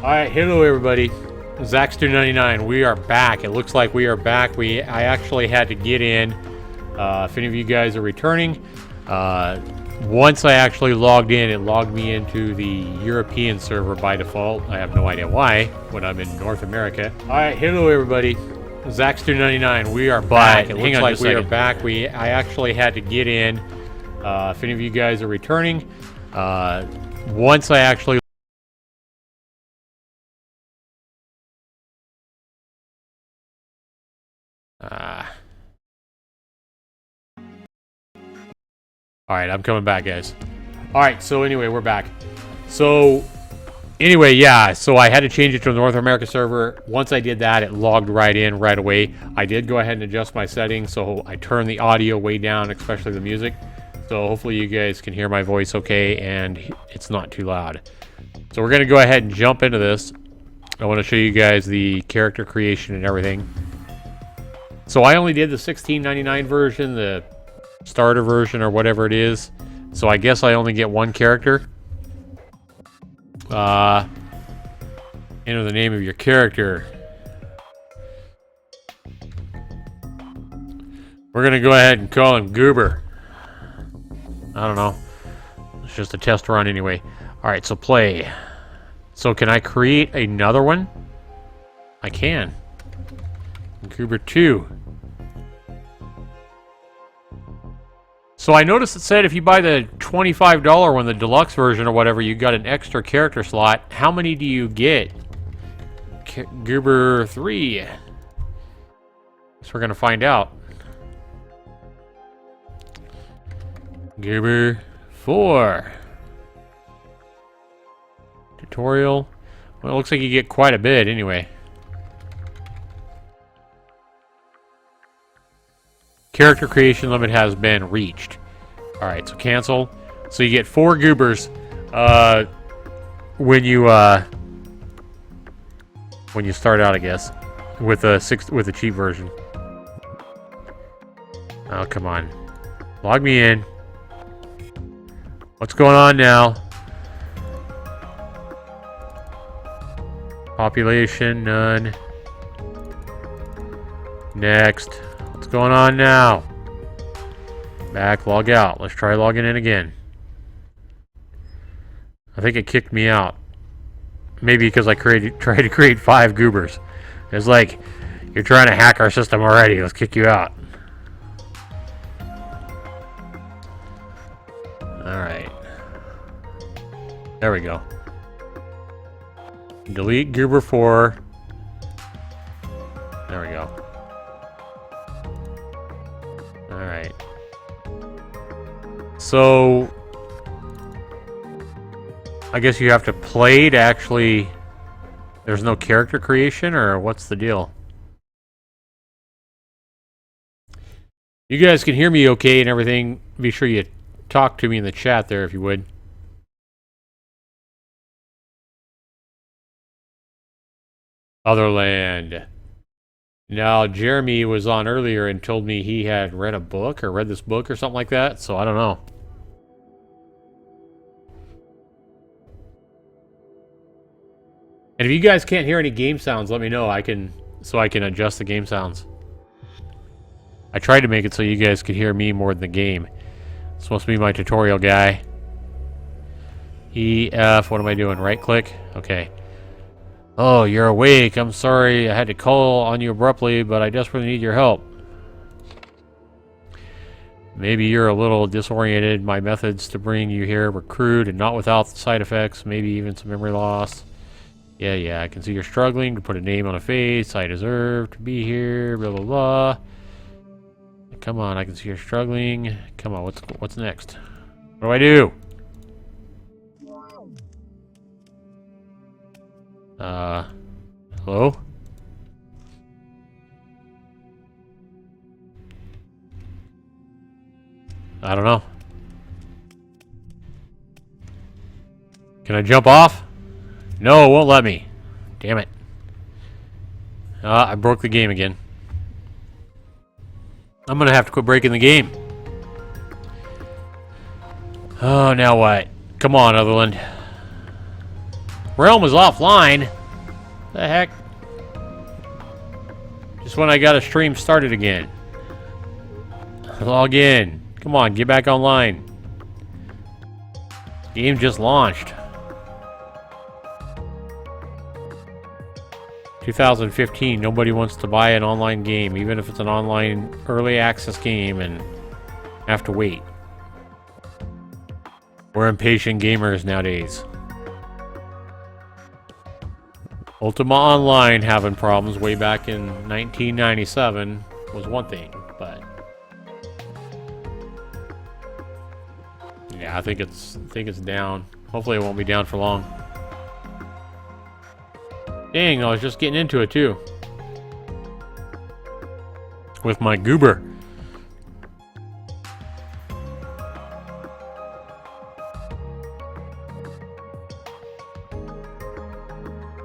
Alright, hello everybody. Zaxtor99, we are back. It looks like we are back. I actually had to get in. If any of you guys are returning, once I actually logged in, it logged me into the European server by default. I have no idea why, when I'm in North America. Alright, hello everybody. Zaxtor99, we are back. It looks like we are back. I actually had to get in. If any of you guys are returning, once I actually Alright, I'm coming back, guys. Alright, so anyway, we're back. So, anyway, yeah, so I had to change it to the North America server. Once I did that, it logged right in right away. I did go ahead and adjust my settings, so I turned the audio way down, especially the music. So hopefully you guys can hear my voice okay, and it's not too loud. So we're going to go ahead and jump into this. I want to show you guys the character creation and everything. So I only did the $16.99 version, the starter version or whatever it is, so I guess I only get one character. Enter the name of your character. We're gonna go ahead and call him Goober. I don't know, it's just a test run anyway. Alright, so play. So can I create another one? I can. Goober 2. So I noticed it said if you buy the $25 one, the deluxe version or whatever, you got an extra character slot. How many do you get? Goober 3. So we're gonna find out. Goober 4. Tutorial. Well, it looks like you get quite a bit anyway. Character creation limit has been reached. Alright, so cancel. So you get 4 goobers when you start out, I guess. With the cheap version. Oh, come on. Log me in. What's going on now? Population, none. Next. What's going on now? Back, log out. Let's try logging in again. I think it kicked me out. Maybe because I tried to create 5 goobers. It's like, you're trying to hack our system already. Let's kick you out. Alright. There we go. Delete Goober 4. There we go. Alright. So, I guess you have to play to actually... There's no character creation, or what's the deal? You guys can hear me okay and everything. Be sure you talk to me in the chat there if you would. Otherland. Now, Jeremy was on earlier and told me he had read a book, or read this book or something like that, so I don't know. And if you guys can't hear any game sounds, let me know. So I can adjust the game sounds. I tried to make it so you guys could hear me more than the game. It's supposed to be my tutorial guy. EF, what am I doing? Right click? Okay. Oh, you're awake. I'm sorry I had to call on you abruptly, but I desperately need your help. Maybe you're a little disoriented. My methods to bring you here were crude and not without side effects, maybe even some memory loss. Yeah, I can see you're struggling to put a name on a face. I deserve to be here, blah, blah, blah. Come on, I can see you're struggling. Come on, what's next? What do I do? Hello? I don't know. Can I jump off? No, it won't let me. Damn it. I broke the game again. I'm gonna have to quit breaking the game. Oh, now what? Come on, Otherland. Realm is offline. The heck? Just when I got a stream started again. Log in. Come on, get back online. Game just launched. 2015, nobody wants to buy an online game, even if it's an online early access game, and have to wait. We're impatient gamers nowadays. Ultima Online having problems way back in 1997 was one thing, but yeah, I think it's down. Hopefully it won't be down for long. Dang, I was just getting into it too. With my goober.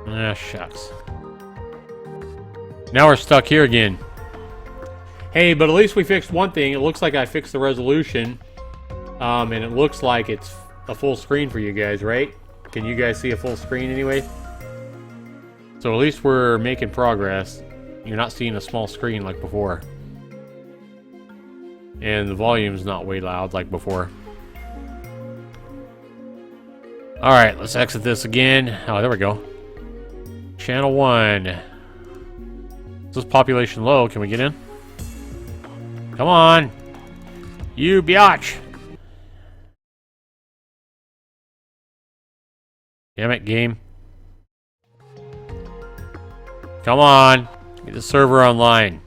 Ah, shucks. Now we're stuck here again. Hey, but at least we fixed one thing. It looks like I fixed the resolution. And it looks like it's a full screen for you guys, right? Can you guys see a full screen anyway? So at least we're making progress. You're not seeing a small screen like before. And the volume's not way loud like before. Alright, let's exit this again. Oh, there we go. Channel 1. Is this population low? Can we get in? Come on! You biatch! Damn it, game. Come on! Get the server online.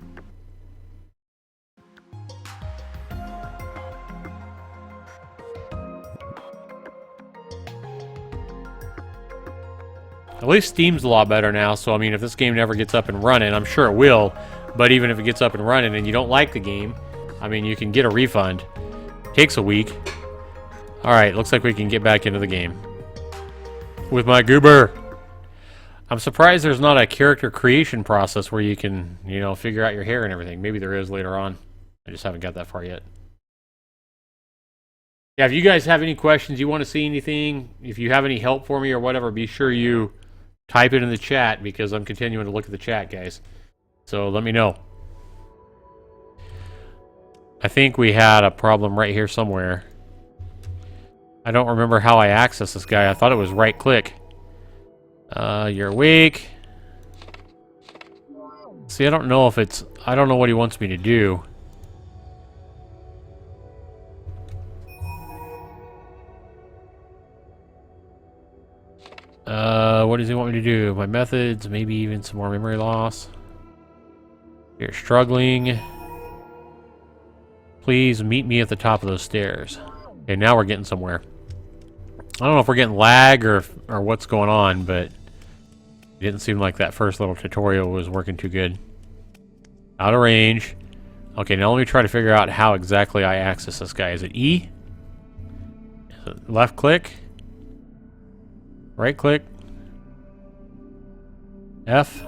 At least Steam's a lot better now, so I mean, if this game never gets up and running, I'm sure it will, but even if it gets up and running and you don't like the game, I mean, you can get a refund. Takes a week. Alright, looks like we can get back into the game. With my goober! I'm surprised there's not a character creation process where you can, you know, figure out your hair and everything. Maybe there is later on. I just haven't got that far yet. Yeah, if you guys have any questions, you want to see anything, if you have any help for me or whatever, be sure you type it in the chat, because I'm continuing to look at the chat, guys. So let me know. I think we had a problem right here somewhere. I don't remember how I access this guy. I thought it was right click. You're awake. See, I don't know if it's... I don't know what he wants me to do. What does he want me to do? My methods, maybe even some more memory loss. You're struggling. Please meet me at the top of those stairs. Okay, now we're getting somewhere. I don't know if we're getting lag or what's going on, but it didn't seem like that first little tutorial was working too good. Out of range. Okay, now let me try to figure out how exactly I access this guy. Is it E? Is it left click? Right click? F?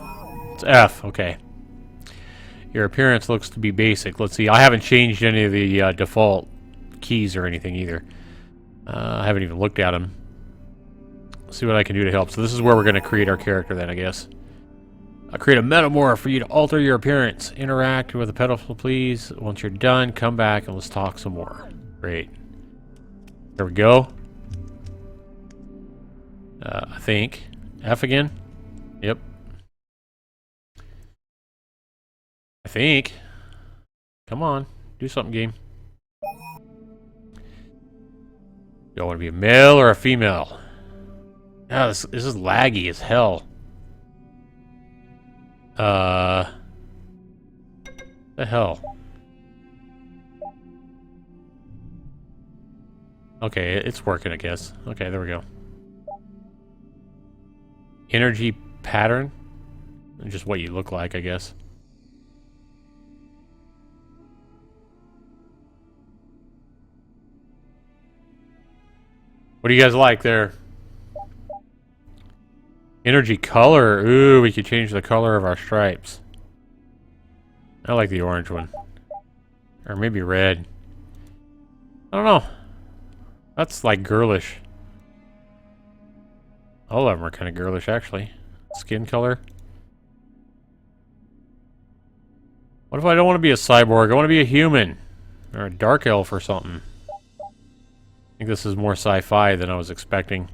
It's F, okay. Your appearance looks to be basic. Let's see, I haven't changed any of the default keys or anything either. I haven't even looked at them. Let's see what I can do to help. So this is where we're going to create our character then, I guess. I'll create a Metamorph for you to alter your appearance. Interact with the pedestal, please. Once you're done, come back and let's talk some more. Great. There we go. I think. F again? Yep. I think. Come on. Do something, game. You want to be a male or a female? Yeah, this is laggy as hell. The hell? Okay, it's working, I guess. Okay, there we go. Energy pattern? Just what you look like, I guess. What do you guys like there? Energy color. Ooh, we could change the color of our stripes. I like the orange one. Or maybe red. I don't know. That's like girlish. All of them are kind of girlish, actually. Skin color. What if I don't want to be a cyborg? I want to be a human. Or a dark elf or something. I think this is more sci-fi than I was expecting.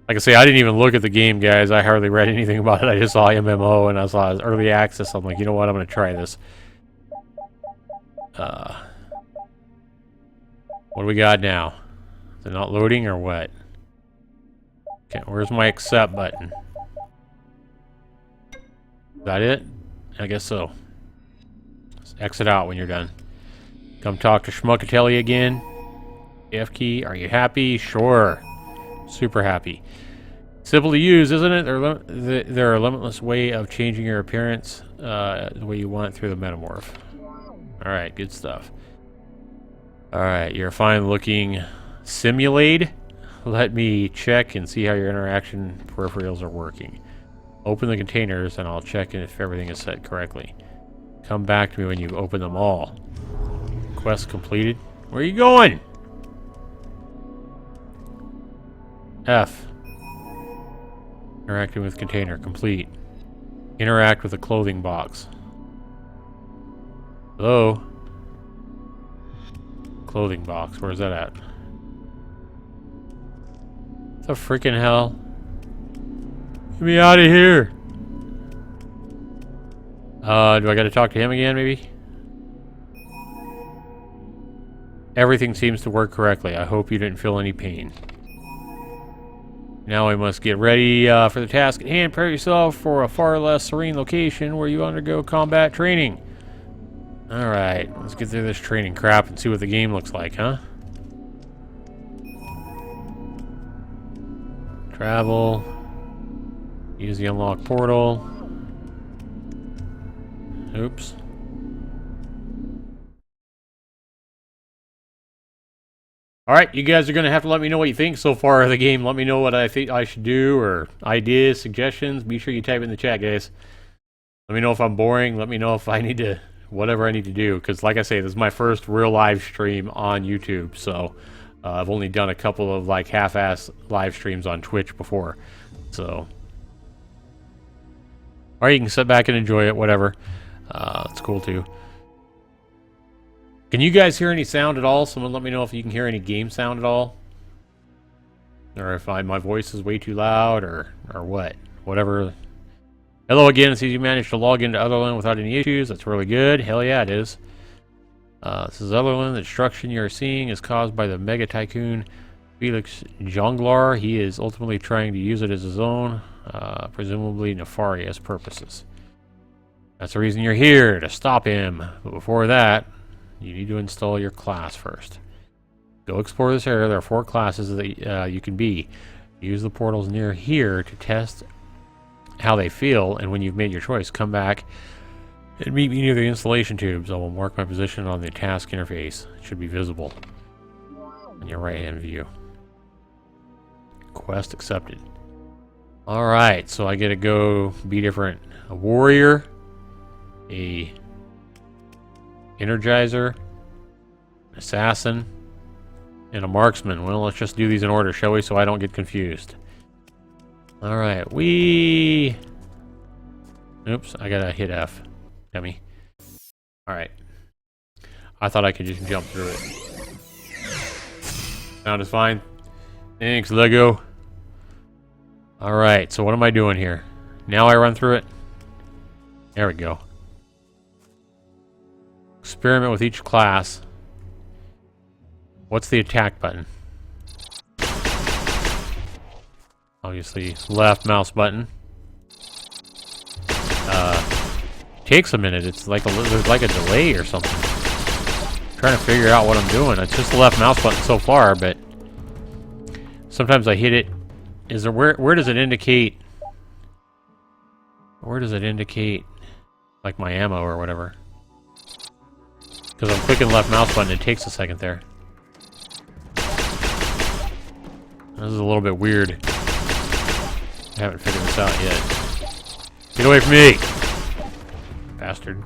Like I say, I didn't even look at the game, guys. I hardly read anything about it. I just saw MMO and I saw early access. I'm like, you know what? I'm going to try this. What do we got now? Is it not loading or what? Okay, where's my accept button? Is that it? I guess so. Just exit out when you're done. Come talk to Schmuckatelli again. F key. Are you happy? Sure. Super happy. Simple to use, isn't it? There are a limitless way of changing your appearance the way you want through the Metamorph. Alright, good stuff. Alright, you're fine looking simulate. Let me check and see how your interaction peripherals are working. Open the containers and I'll check if everything is set correctly. Come back to me when you open them all. Quest completed. Where are you going? F. Interacting with container complete. Interact with the clothing box. Hello? Clothing box. Where's that at? What the freaking hell? Get me out of here! Do I gotta talk to him again, maybe? Everything seems to work correctly. I hope you didn't feel any pain. Now we must get ready for the task at hand. Prepare yourself for a far less serene location where you undergo combat training. Alright, let's get through this training crap and see what the game looks like, huh? Travel. Use the unlock portal. Oops. Alright, you guys are going to have to let me know what you think so far of the game. Let me know what I think I should do, or ideas, suggestions. Be sure you type in the chat, guys. Let me know if I'm boring. Let me know if I need to, whatever I need to do. Because like I say, this is my first real live stream on YouTube. So, I've only done a couple of like half-ass live streams on Twitch before. So, or you can sit back and enjoy it, whatever. It's cool too. Can you guys hear any sound at all? Someone let me know if you can hear any game sound at all. Or if my voice is way too loud, or what. Whatever. Hello again. It says you managed to log into Otherland without any issues. That's really good. Hell yeah, it is. This is Otherland. The destruction you're seeing is caused by the mega tycoon Felix Jonglar. He is ultimately trying to use it as his own, presumably nefarious purposes. That's the reason you're here, to stop him. But before that, you need to install your class first. Go explore this area. There are 4 classes that you can be. Use the portals near here to test how they feel, and when you've made your choice, come back and meet me near the installation tubes. I will mark my position on the task interface. It should be visible in your right-hand view. Quest accepted. Alright, so I get to go be different. A warrior, a energizer, assassin, and a marksman. Well, let's just do these in order, shall we, so I don't get confused. Alright, oops, I gotta hit F. Dummy. Alright. I thought I could just jump through it. Sound is fine. Thanks, Lego. Alright, so what am I doing here? Now I run through it? There we go. Experiment with each class. What's the attack button? Obviously, left mouse button. Takes a minute. It's like there's like a delay or something. I'm trying to figure out what I'm doing. It's just the left mouse button so far, but sometimes I hit it. Is there where does it indicate? Where does it indicate like my ammo or whatever? Because I'm clicking the left mouse button, it takes a second there. This is a little bit weird. I haven't figured this out yet. Get away from me! Bastard.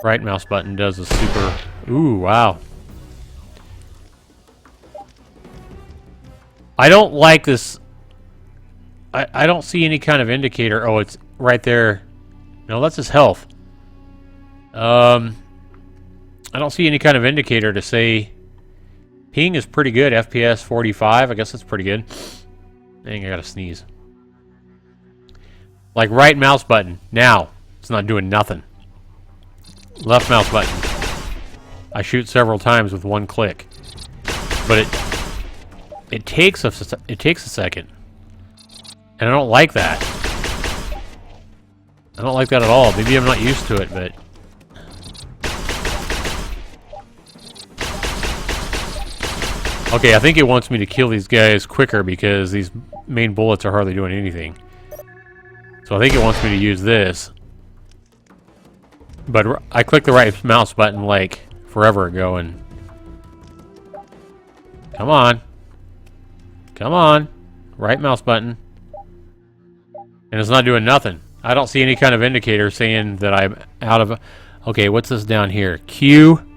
Right mouse button does a super... Ooh, wow. I don't like this. I don't see any kind of indicator. Oh, it's right there. No, that's his health. I don't see any kind of indicator to say ping is pretty good. FPS 45. I guess that's pretty good. Dang, I gotta sneeze. Like right mouse button. Now, it's not doing nothing. Left mouse button. I shoot several times with one click. But it takes a second. And I don't like that. I don't like that at all. Maybe I'm not used to it, but... Okay, I think it wants me to kill these guys quicker because these main bullets are hardly doing anything. So I think it wants me to use this. But I clicked the right mouse button like forever ago and... Come on. Come on. Right mouse button. And it's not doing nothing. I don't see any kind of indicator saying that I'm out of... Okay, what's this down here? Q...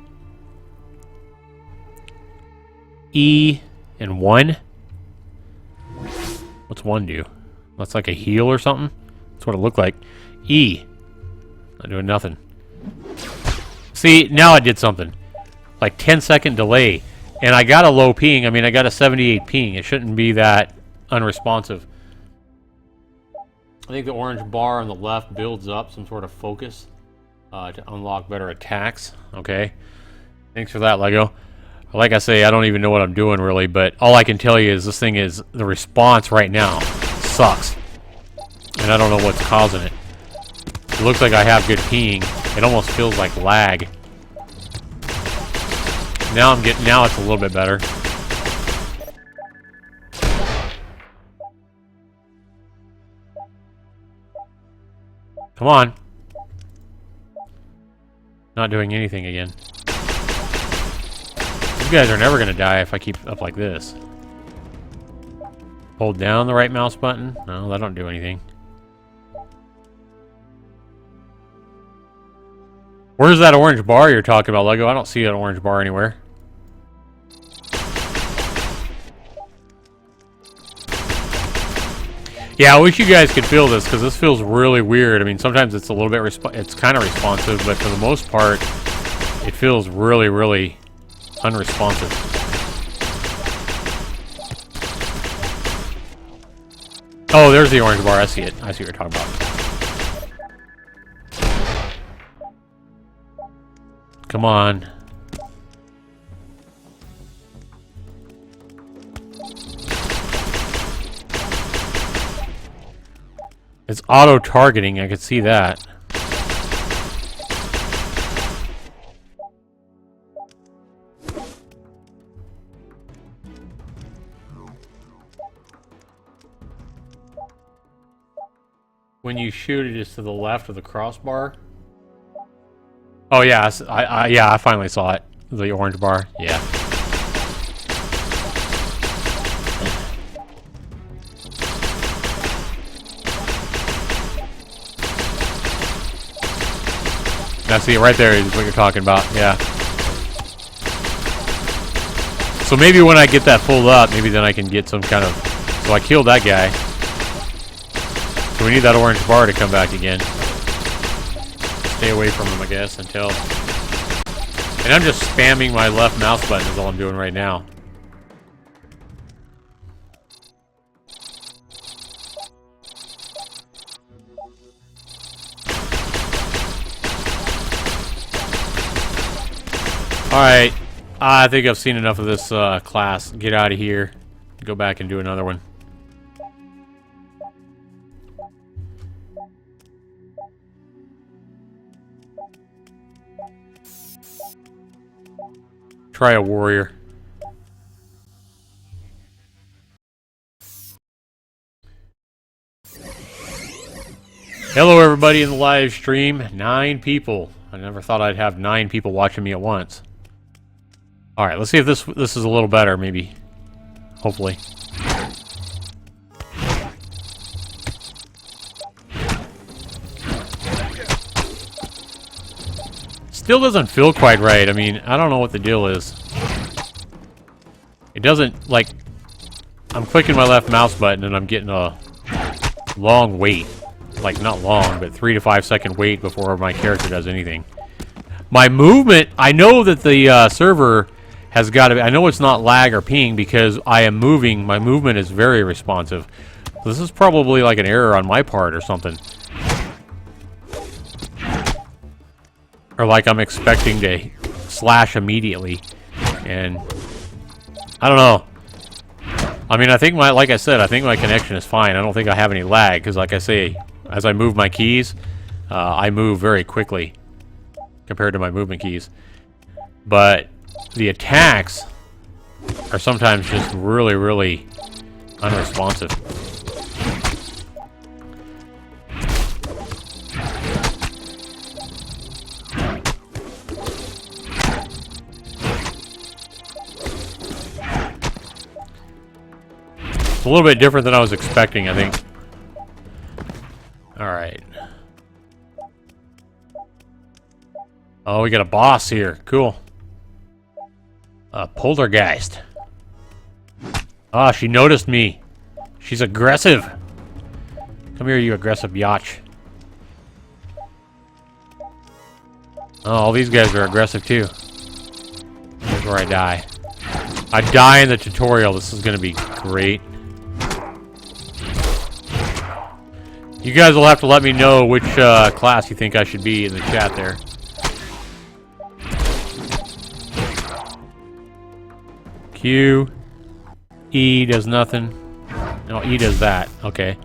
E and 1. What's 1 do? That's like a heal or something? That's what it looked like. E. Not doing nothing. See, now it did something. Like 10-second delay. And I got a low ping. I mean, I got a 78 ping. It shouldn't be that unresponsive. I think the orange bar on the left builds up some sort of focus to unlock better attacks. Okay. Thanks for that, Lego. Like I say, I don't even know what I'm doing really, but all I can tell you is this thing is, the response right now sucks. And I don't know what's causing it. It looks like I have good ping. It almost feels like lag. Now it's a little bit better. Come on. Not doing anything again. You guys are never going to die if I keep up like this. Hold down the right mouse button. No, that don't do anything. Where's that orange bar you're talking about, Lego? I don't see an orange bar anywhere. Yeah, I wish you guys could feel this, because this feels really weird. I mean, sometimes it's a little bit... it's kind of responsive, but for the most part, it feels really, really... unresponsive. Oh, there's the orange bar. I see it. I see what you're talking about. Come on. It's auto-targeting. I could see that. When you shoot it, is to the left of the crossbar. Oh yeah, yeah, I finally saw it. The orange bar. Yeah. Now see it right there is what you're talking about. Yeah. So maybe when I get that pulled up, maybe then I can get some kind of... So I killed that guy. So we need that orange bar to come back again. Stay away from him, I guess, until... And I'm just spamming my left mouse button is all I'm doing right now. Alright. I think I've seen enough of this class. Get out of here. Go back and do another one. Try a warrior. Hello everybody in the live stream. 9 people. I never thought I'd have 9 people watching me at once. Alright, let's see if this is a little better, maybe. Hopefully. Still doesn't feel quite right. I mean, I don't know what the deal is. It doesn't, like... I'm clicking my left mouse button and I'm getting a long wait. Like, not long, but 3 to 5 second wait before my character does anything. My movement, I know that the server has got to be, I know it's not lag or ping because I am moving. My movement is very responsive. This is probably like an error on my part or something. Or like I'm expecting to slash immediately. And I don't know. I mean, I think like I said, I think my connection is fine. I don't think I have any lag because, like I say, as I move my keys, I move very quickly compared to my movement keys. But the attacks are sometimes just really, really unresponsive. It's a little bit different than I was expecting, I think. Alright. Oh, we got a boss here. Cool. Poltergeist. Ah, she noticed me. She's aggressive. Come here, you aggressive biatch. Oh, all these guys are aggressive too. Here's where I die. I die in the tutorial. This is gonna be great. You guys will have to let me know which class you think I should be in the chat there. Q. E does nothing. No, E does that. Okay.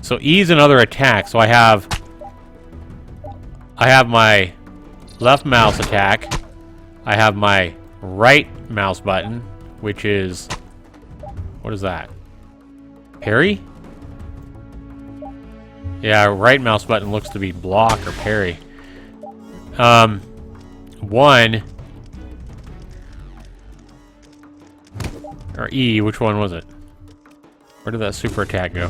So E's another attack. So I have my left mouse attack. I have my right mouse button, which is... What is that? Parry? Yeah, right mouse button looks to be block or parry. One... Or E, which one was it? Where did that super attack go?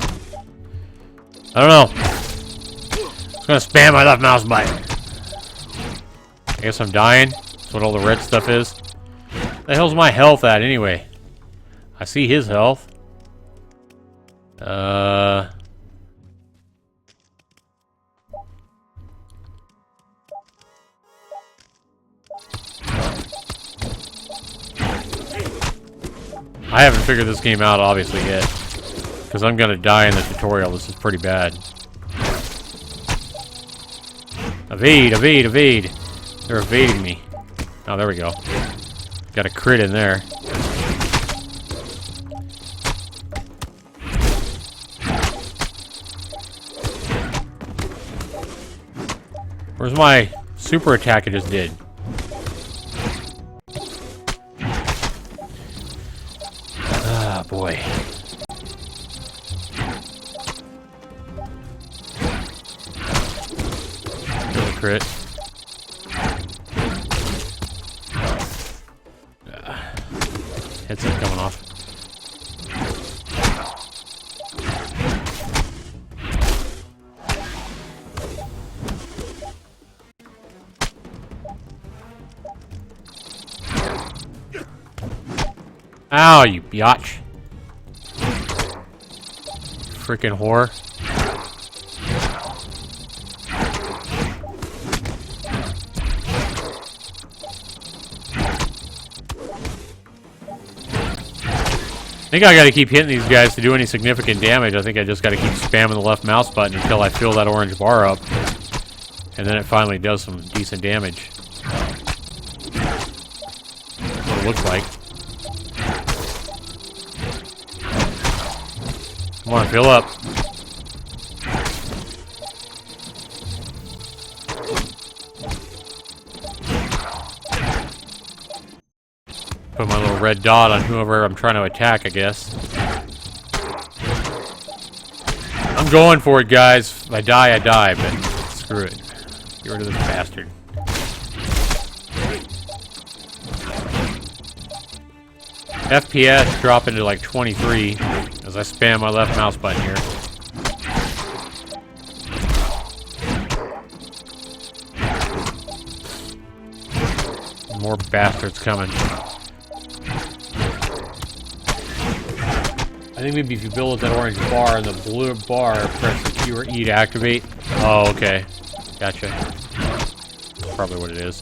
I don't know. I'm gonna spam my left mouse button. I guess I'm dying. That's what all the red stuff is. The hell's my health at anyway? I see his health. I haven't figured this game out, obviously, yet. Because I'm going to die in the tutorial. This is pretty bad. Evade, evade, evade. They're evading me. Oh, there we go. Got a crit in there. Where's my super attack I just did? Boy. Kill the crit. Headset coming off. Ow, you biatch. Freaking whore. I think I gotta keep hitting these guys to do any significant damage. I think I just gotta keep spamming the left mouse button until I fill that orange bar up. And then it finally does some decent damage. That's what it looks like. Come on, fill up. Put my little red dot on whoever I'm trying to attack, I guess. I'm going for it, guys. If I die, but screw it. Get rid of this bastard. FPS dropping to like 23 as I spam my left mouse button here. More bastards coming. I think maybe if you build that orange bar and the blue bar, press the Q or E to activate. Oh, okay. Gotcha. That's probably what it is.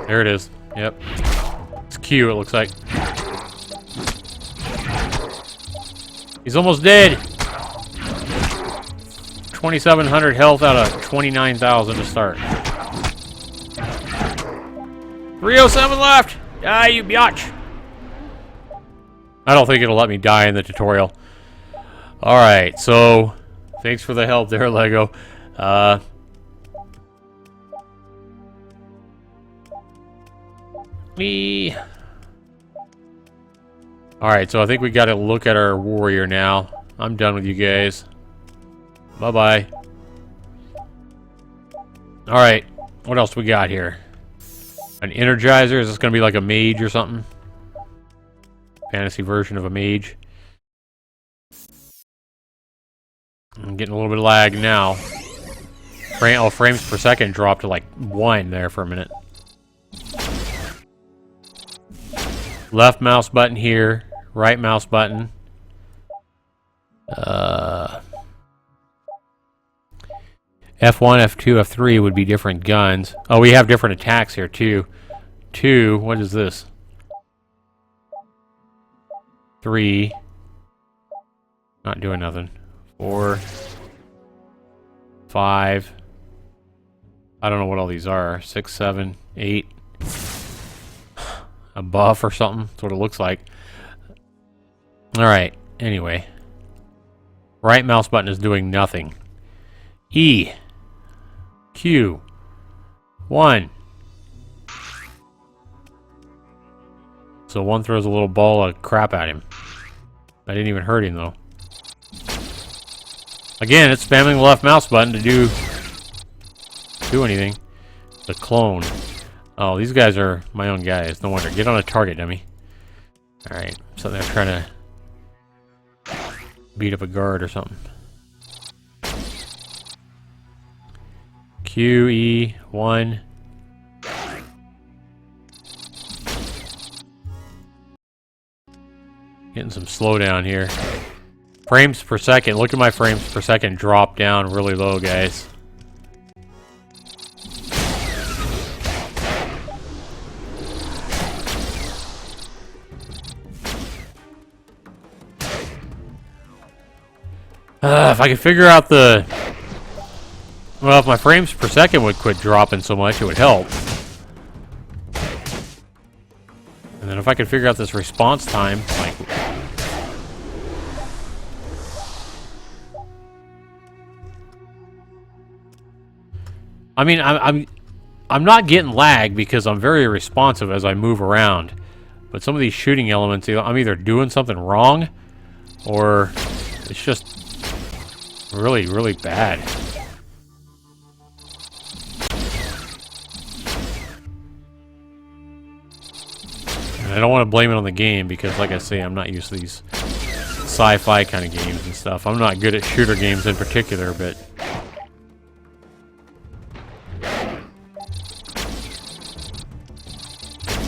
There it is. Yep. It's Q, it looks like. He's almost dead. 2,700 health out of 29,000 to start. 307 left. Die, you biatch. I don't think it'll let me die in the tutorial. Alright, so thanks for the help there, Lego. Alright, so I think we gotta look at our warrior now. I'm done with you guys. Bye-bye. Alright, what else we got here? An Energizer? Is this gonna be like a mage or something? Fantasy version of a mage. I'm getting a little bit of lag now. Frames per second dropped to like 1 there for a minute. Left mouse button here, right mouse button. F1, F2, F3 would be different guns. Oh, we have different attacks here too. 2, what is this? 3. Not doing nothing. 4. 5. I don't know what all these are. 6, 7, 8. A buff or something. That's what it looks like. Alright, anyway. Right mouse button is doing nothing. E. Q. 1. So 1 throws a little ball of crap at him. I didn't even hurt him though. Again, it's spamming the left mouse button to do anything. The clone. Oh, these guys are my own guys. No wonder. Get on a target, dummy. Alright, so they're trying to beat up a guard or something. Q, E, 1. Getting some slowdown here. Frames per second. Look at my frames per second drop down really low, guys. If I could figure out the... Well, if my frames per second would quit dropping so much, it would help. And then if I could figure out this response time, like... I mean, I'm not getting lag because I'm very responsive as I move around. But some of these shooting elements, I'm either doing something wrong, or it's just really, really bad. And I don't want to blame it on the game because, like I say, I'm not used to these sci-fi kind of games and stuff. I'm not good at shooter games in particular, but...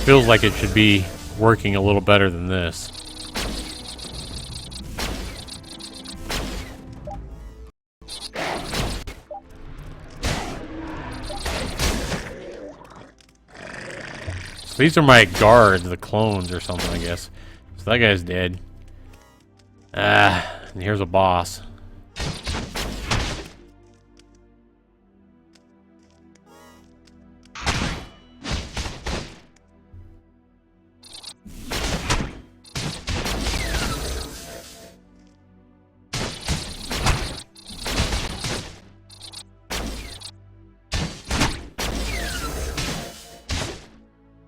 feels like it should be working a little better than this. So these are my guards, the clones or something, I guess. So that guy's dead. And here's a boss.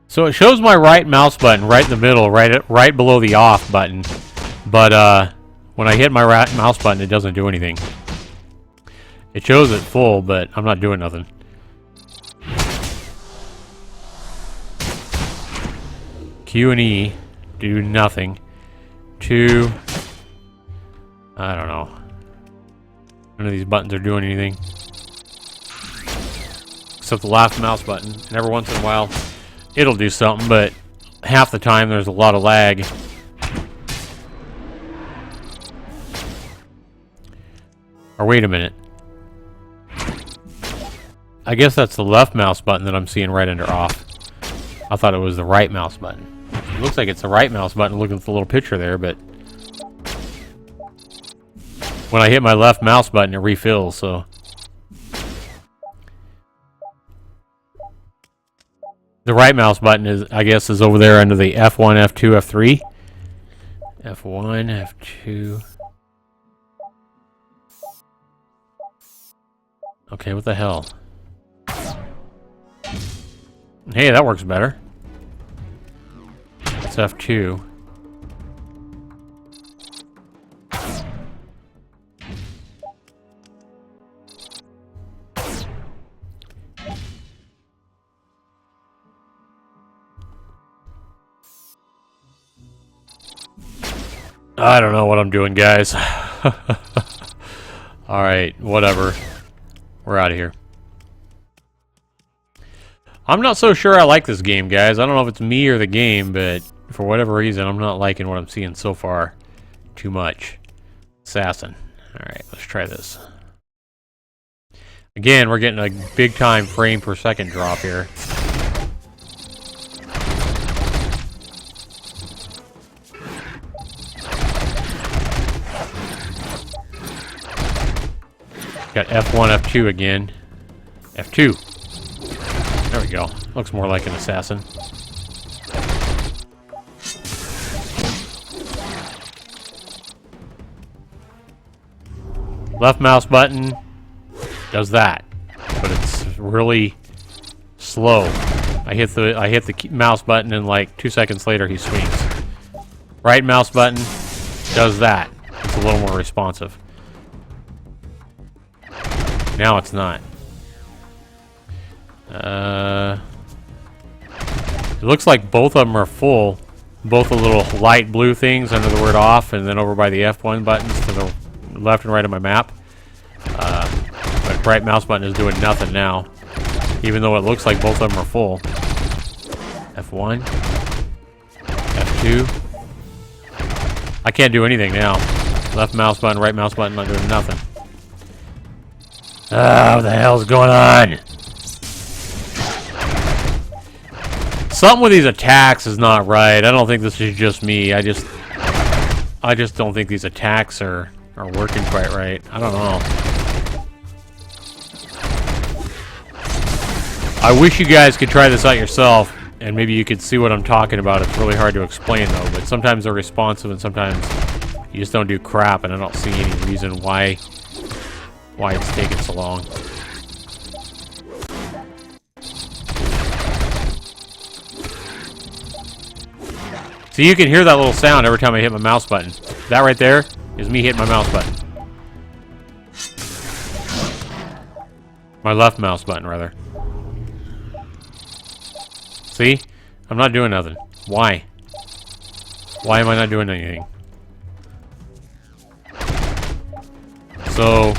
So it shows my right mouse button right in the middle, right below the off button. But when I hit my right mouse button, it doesn't do anything. It shows it full, but I'm not doing nothing. Q and E do nothing. 2. I don't know. None of these buttons are doing anything. except the left mouse button. And every once in a while, it'll do something, but half the time there's a lot of lag. Or wait a minute. I guess that's the left mouse button that I'm seeing right under off. I thought it was the right mouse button. It looks like it's the right mouse button looking at the little picture there, but when I hit my left mouse button, it refills, so. The right mouse button is, I guess, is over there under the F1, F2, F3. F1, F2. Okay, what the hell? Hey, that works better. It's F2. I don't know what I'm doing, guys. Alright, whatever. We're out of here. I'm not so sure I like this game, guys. I don't know if it's me or the game, but for whatever reason, I'm not liking what I'm seeing so far too much. Assassin. Alright, let's try this. Again, we're getting a big time frame per second drop here. Got F1, F2 again. F2. There we go. Looks more like an assassin. Left mouse button does that, but it's really slow. I hit the mouse button and like 2 seconds later he swings. Right mouse button does that. It's a little more responsive. Now it's not. It looks like both of them are full. Both the little light blue things under the word off, and then over by the F1 buttons to the left and right of my map. But right mouse button is doing nothing now, even though it looks like both of them are full. F1, F2. I can't do anything now. Left mouse button, right mouse button, not doing nothing. What the hell's going on? Something with these attacks is not right. I don't think this is just me. I just don't think these attacks are working quite right. I don't know. I wish you guys could try this out yourself, and maybe you could see what I'm talking about. It's really hard to explain, though, but sometimes they're responsive, and sometimes you just don't do crap, and I don't see any reason why it's taking so long. So you can hear that little sound every time I hit my mouse button. That right there is me hitting my mouse button. My left mouse button, rather. See? I'm not doing nothing. Why? Why am I not doing anything? So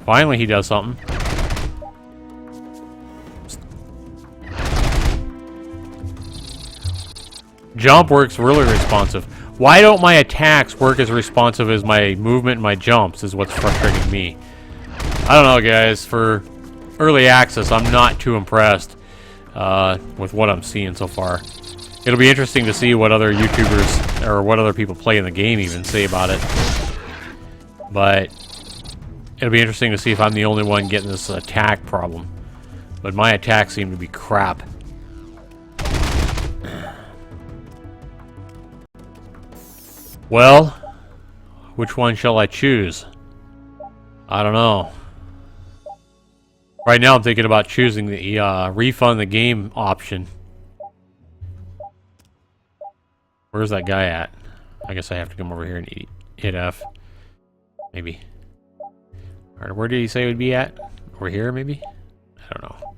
finally he does something. Jump works really responsive. Why don't my attacks work as responsive as my movement and my jumps is what's frustrating me. I don't know, guys. For early access, I'm not too impressed with what I'm seeing so far. It'll be interesting to see what other YouTubers or what other people play in the game even say about it. But it'll be interesting to see if I'm the only one getting this attack problem. But my attacks seem to be crap. Well, which one shall I choose? I don't know. Right now I'm thinking about choosing the refund the game option. Where's that guy at? I guess I have to come over here and hit F. Maybe. Alright, where did he say it would be at? Over here, maybe? I don't know.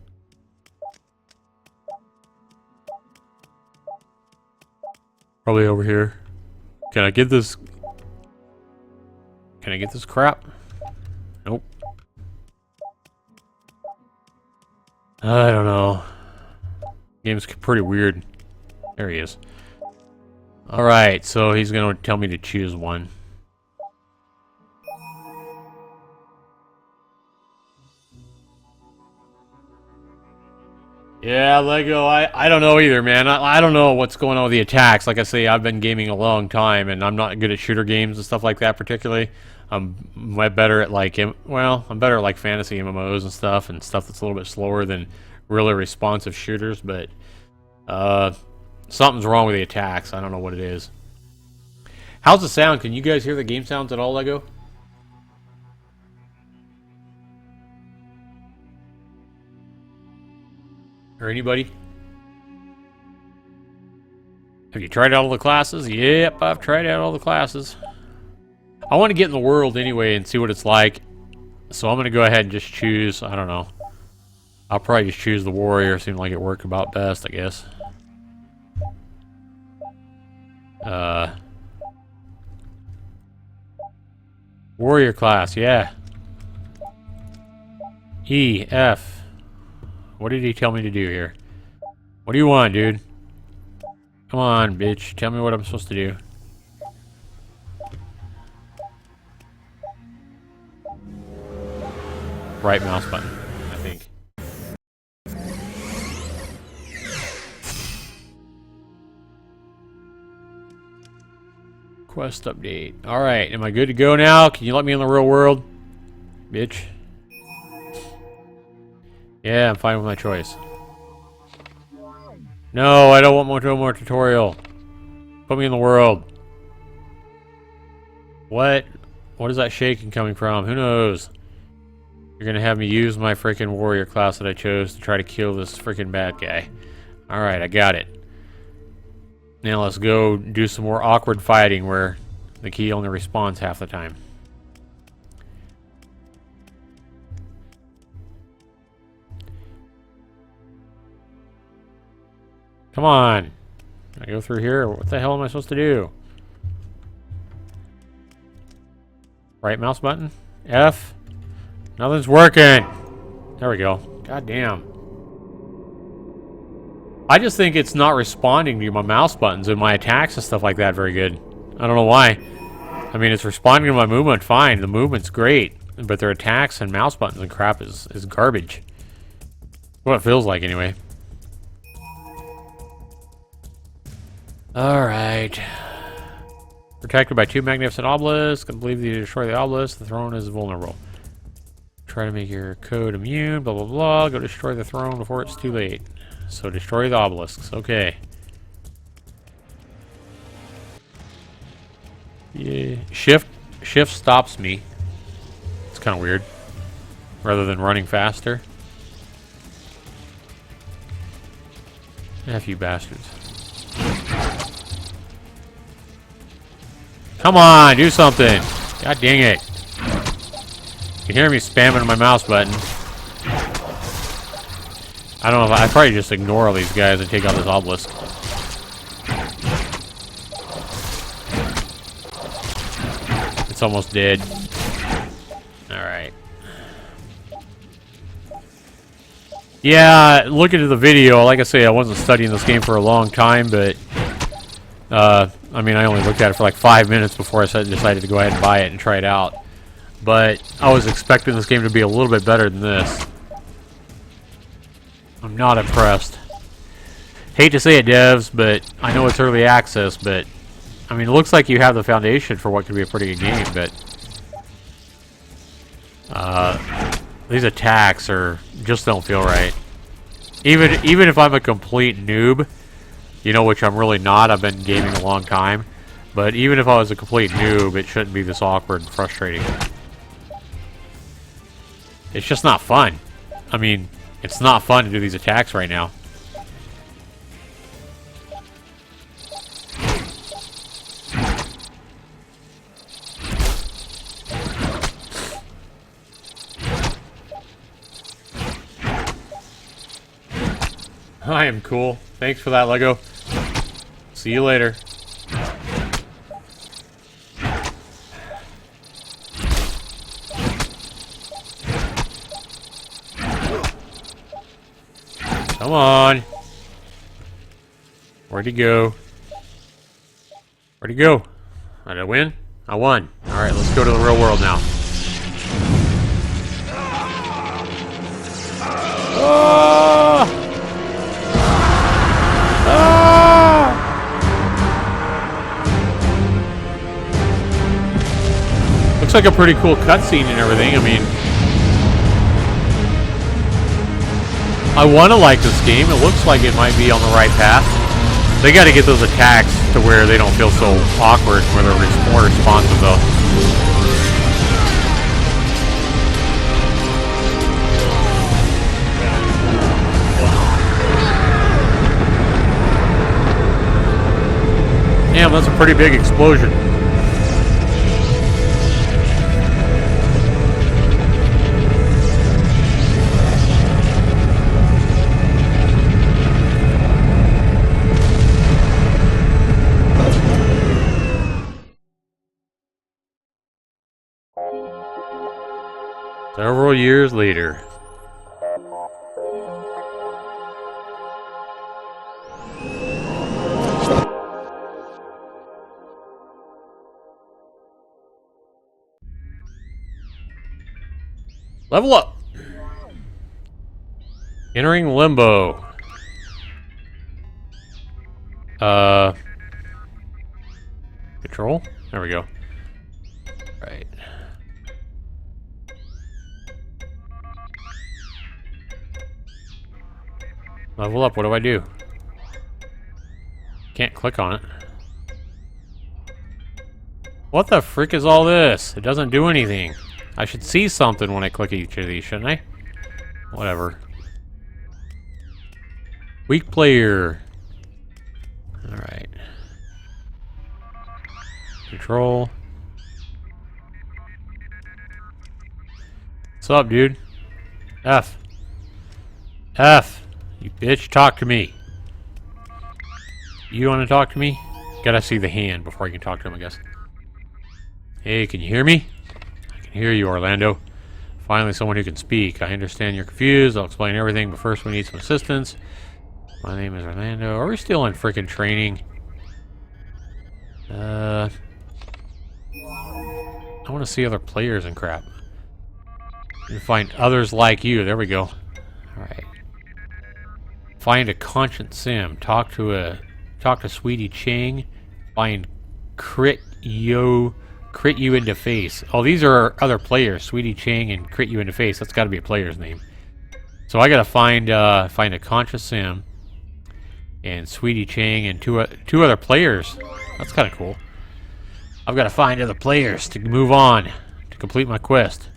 Probably over here. Can I get this? Can I get this crap? Nope. I don't know. Game's pretty weird. There he is. Alright, so he's gonna tell me to choose one. Yeah, Lego, I don't know either, man. I don't know what's going on with the attacks. Like I say, I've been gaming a long time, and I'm not good at shooter games and stuff like that particularly. I'm better at like, well, I'm better at like fantasy MMOs and stuff that's a little bit slower than really responsive shooters, but something's wrong with the attacks. I don't know what it is. How's the sound? Can you guys hear the game sounds at all, Lego? Or anybody? Have you tried out all the classes? Yep, I've tried out all the classes. I want to get in the world anyway and see what it's like. So I'm going to go ahead and just choose, I don't know. I'll probably just choose the warrior. Seemed like it worked about best, I guess. Warrior class, yeah. E, F. What did he tell me to do here? What do you want, dude? Come on, bitch. Tell me what I'm supposed to do. Right mouse button, I think. Quest update. Alright, am I good to go now? Can you let me in the real world? Bitch. Yeah, I'm fine with my choice. No, I don't want no more tutorial. Put me in the world. What? What is that shaking coming from? Who knows? You're gonna have me use my freaking warrior class that I chose to try to kill this freaking bad guy. Alright, I got it. Now let's go do some more awkward fighting where the key only respawns half the time. Come on. I go through here. What the hell am I supposed to do? Right mouse button? F? Nothing's working. There we go. God damn. I just think it's not responding to my mouse buttons and my attacks and stuff like that very good. I don't know why. I mean, it's responding to my movement fine. The movement's great. But their attacks and mouse buttons and crap is garbage. What it feels like, anyway. Alright. Protected by 2 magnificent obelisks. I believe you destroy the obelisk. The throne is vulnerable. Try to make your code immune. Blah, blah, blah. Go destroy the throne before it's too late. So destroy the obelisks. Okay. Yeah. Shift stops me. It's kind of weird. Rather than running faster. F you bastards. Come on, do something. God dang it. You can hear me spamming my mouse button. I don't know if I probably just ignore all these guys and take out this obelisk. It's almost dead. Alright. Yeah, looking at the video, like I say, I wasn't studying this game for a long time, but I mean, I only looked at it for like 5 minutes before I decided to go ahead and buy it and try it out. But I was expecting this game to be a little bit better than this. I'm not impressed. Hate to say it, devs, but I know it's early access, but I mean, it looks like you have the foundation for what could be a pretty good game, but these attacks just don't feel right. Even if I'm a complete noob, you know, which I'm really not. I've been gaming a long time. But even if I was a complete noob, it shouldn't be this awkward and frustrating. It's just not fun. I mean, it's not fun to do these attacks right now. I am cool. Thanks for that, Lego. See you later. Come on. Where'd he go? Where'd he go? Did I win? I won. Alright, let's go to the real world now. Oh! Oh! Looks like a pretty cool cutscene and everything. I mean, I want to like this game. It looks like it might be on the right path. They got to get those attacks to where they don't feel so awkward, where they're more responsive though. Damn, that's a pretty big explosion. Several years later. Level up! Entering Limbo. Control? There we go. Right. Level up, what do I do? Can't click on it. What the frick is all this? It doesn't do anything. I should see something when I click each of these, shouldn't I? Whatever. Weak player. Alright. Control. What's up, dude? F. F. You bitch, talk to me. You want to talk to me? Gotta see the hand before you can talk to him, I guess. Hey, can you hear me? I can hear you, Orlando. Finally, someone who can speak. I understand you're confused. I'll explain everything, but first we need some assistance. My name is Orlando. Are we still in freaking training? I want to see other players and crap. And find others like you. There we go. Alright. Find a conscience sim. Talk to Sweetie Chang. Find crit you into face. Oh, these are other players. Sweetie Chang and crit you into face. That's got to be a player's name. So I gotta find a conscious sim and Sweetie Chang and two other players. That's kind of cool. I've got to find other players to move on to complete my quest.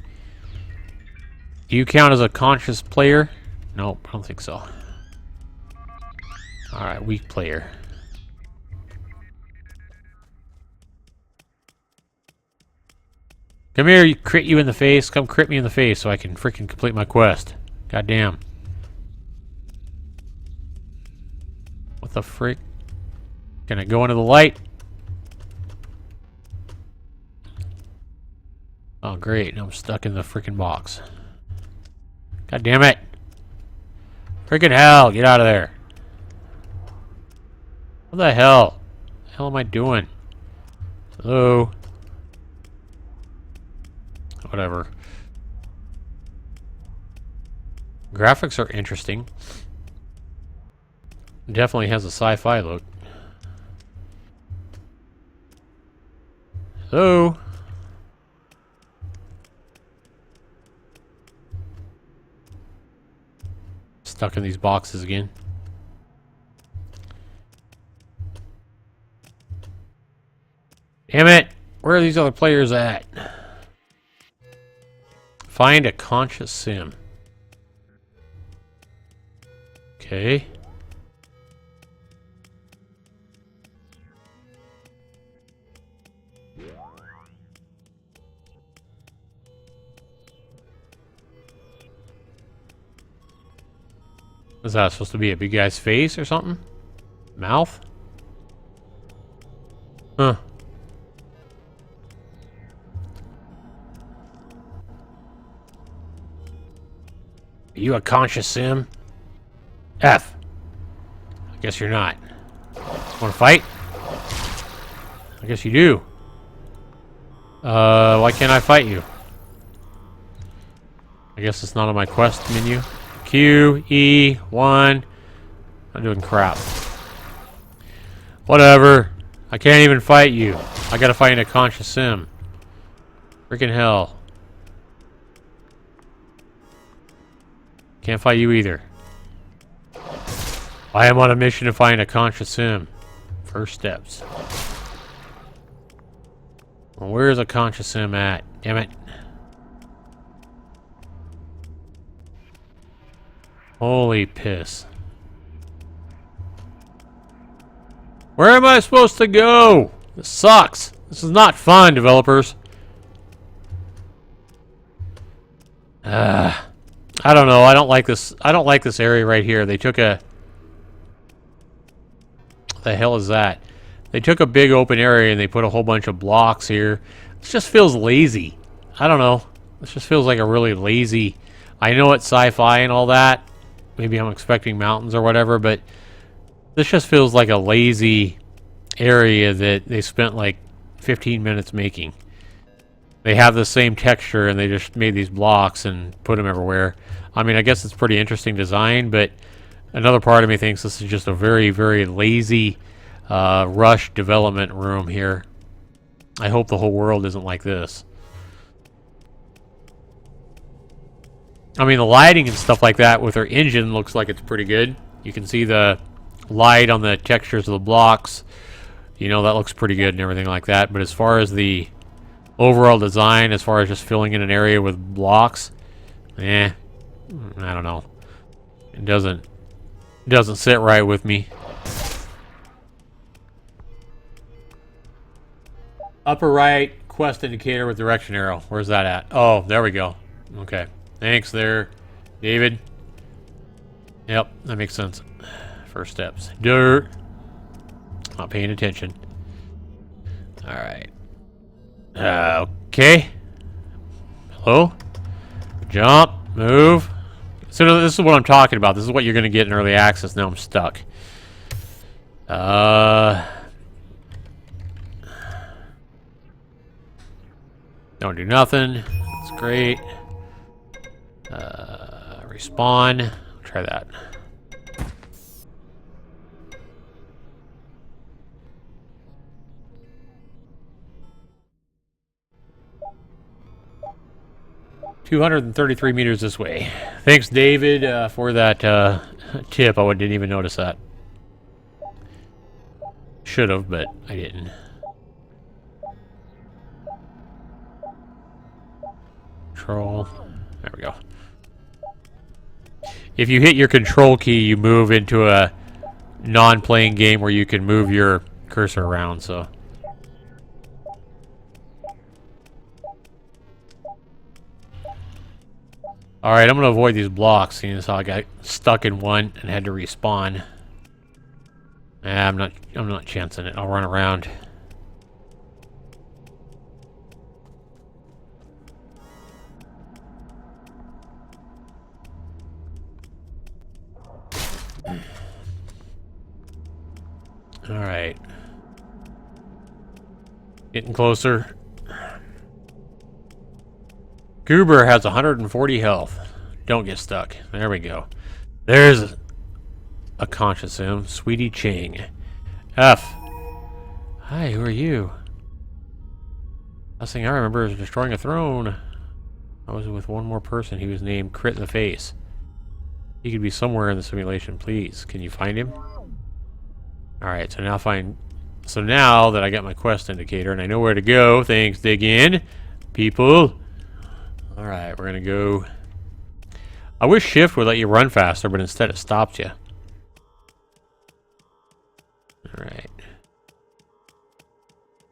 Do you count as a conscious player? Nope, I don't think so. Alright, weak player. Come here, you crit you in the face. Come crit me in the face so I can freaking complete my quest. Goddamn. What the frick? Can I go into the light? Oh great, now I'm stuck in the freaking box. God damn it. Freaking hell, get out of there. What the hell? What the hell am I doing? Hello? Whatever. Graphics are interesting. Definitely has a sci-fi look. Hello? Stuck in these boxes again. Damn it! Where are these other players at? Find a conscious sim. Okay. Is that supposed to be a big guy's face or something? Mouth? Huh. Are you a conscious sim? F. I guess you're not. Want to fight? I guess you do. Why can't I fight you? I guess it's not on my quest menu. Q, E, 1. I'm doing crap. Whatever. I can't even fight you. I gotta find a conscious sim. Freaking hell. Can't fight you either. I am on a mission to find a conscious sim. First steps. Well, where's a conscious sim at? Damn it. Holy piss. Where am I supposed to go? This sucks. This is not fun, developers. I don't know. I don't like this. I don't like this area right here. They took a... What the hell is that? They took a big open area and they put a whole bunch of blocks here. This just feels lazy. I don't know. This just feels like a really lazy... I know it's sci-fi and all that. Maybe I'm expecting mountains or whatever, but this just feels like a lazy area that they spent like 15 minutes making. They have the same texture and they just made these blocks and put them everywhere. I mean, I guess it's pretty interesting design, but another part of me thinks this is just a very, very lazy, rushed development room here. I hope the whole world isn't like this. I mean, the lighting and stuff like that with their engine looks like it's pretty good. You can see the light on the textures of the blocks. You know, that looks pretty good and everything like that. But as far as the overall design, as far as just filling in an area with blocks, I don't know. It doesn't sit right with me. Upper right, quest indicator with direction arrow. Where's that at? Oh, there we go. Okay. Thanks there, David. Yep, that makes sense. First steps. Dirt. Not paying attention. Alright. Okay. Hello? Jump. Move. So this is what I'm talking about. This is what you're going to get in early access. Now I'm stuck. Don't do nothing. That's great. Respawn. Try that. $233 meters this way. Thanks, David, for that tip. I didn't even notice that. Should have, but I didn't. Control. There we go. If you hit your control key, you move into a non-playing game where you can move your cursor around, so. Alright, I'm gonna avoid these blocks, seeing as how I got stuck in one and had to respawn. I'm not chancing it. I'll run around. Alright. Getting closer. Goober has 140 health. Don't get stuck. There we go. There's a conscious sim. Sweetie Ching. F. Hi, who are you? Last thing I remember is destroying a throne. I was with one more person. He was named Crit in the Face. He could be somewhere in the simulation. Please, can you find him? Alright, so now that I got my quest indicator and I know where to go, thanks, dig in, people. Alright, we're gonna go. I wish shift would let you run faster, but instead it stops you. Alright.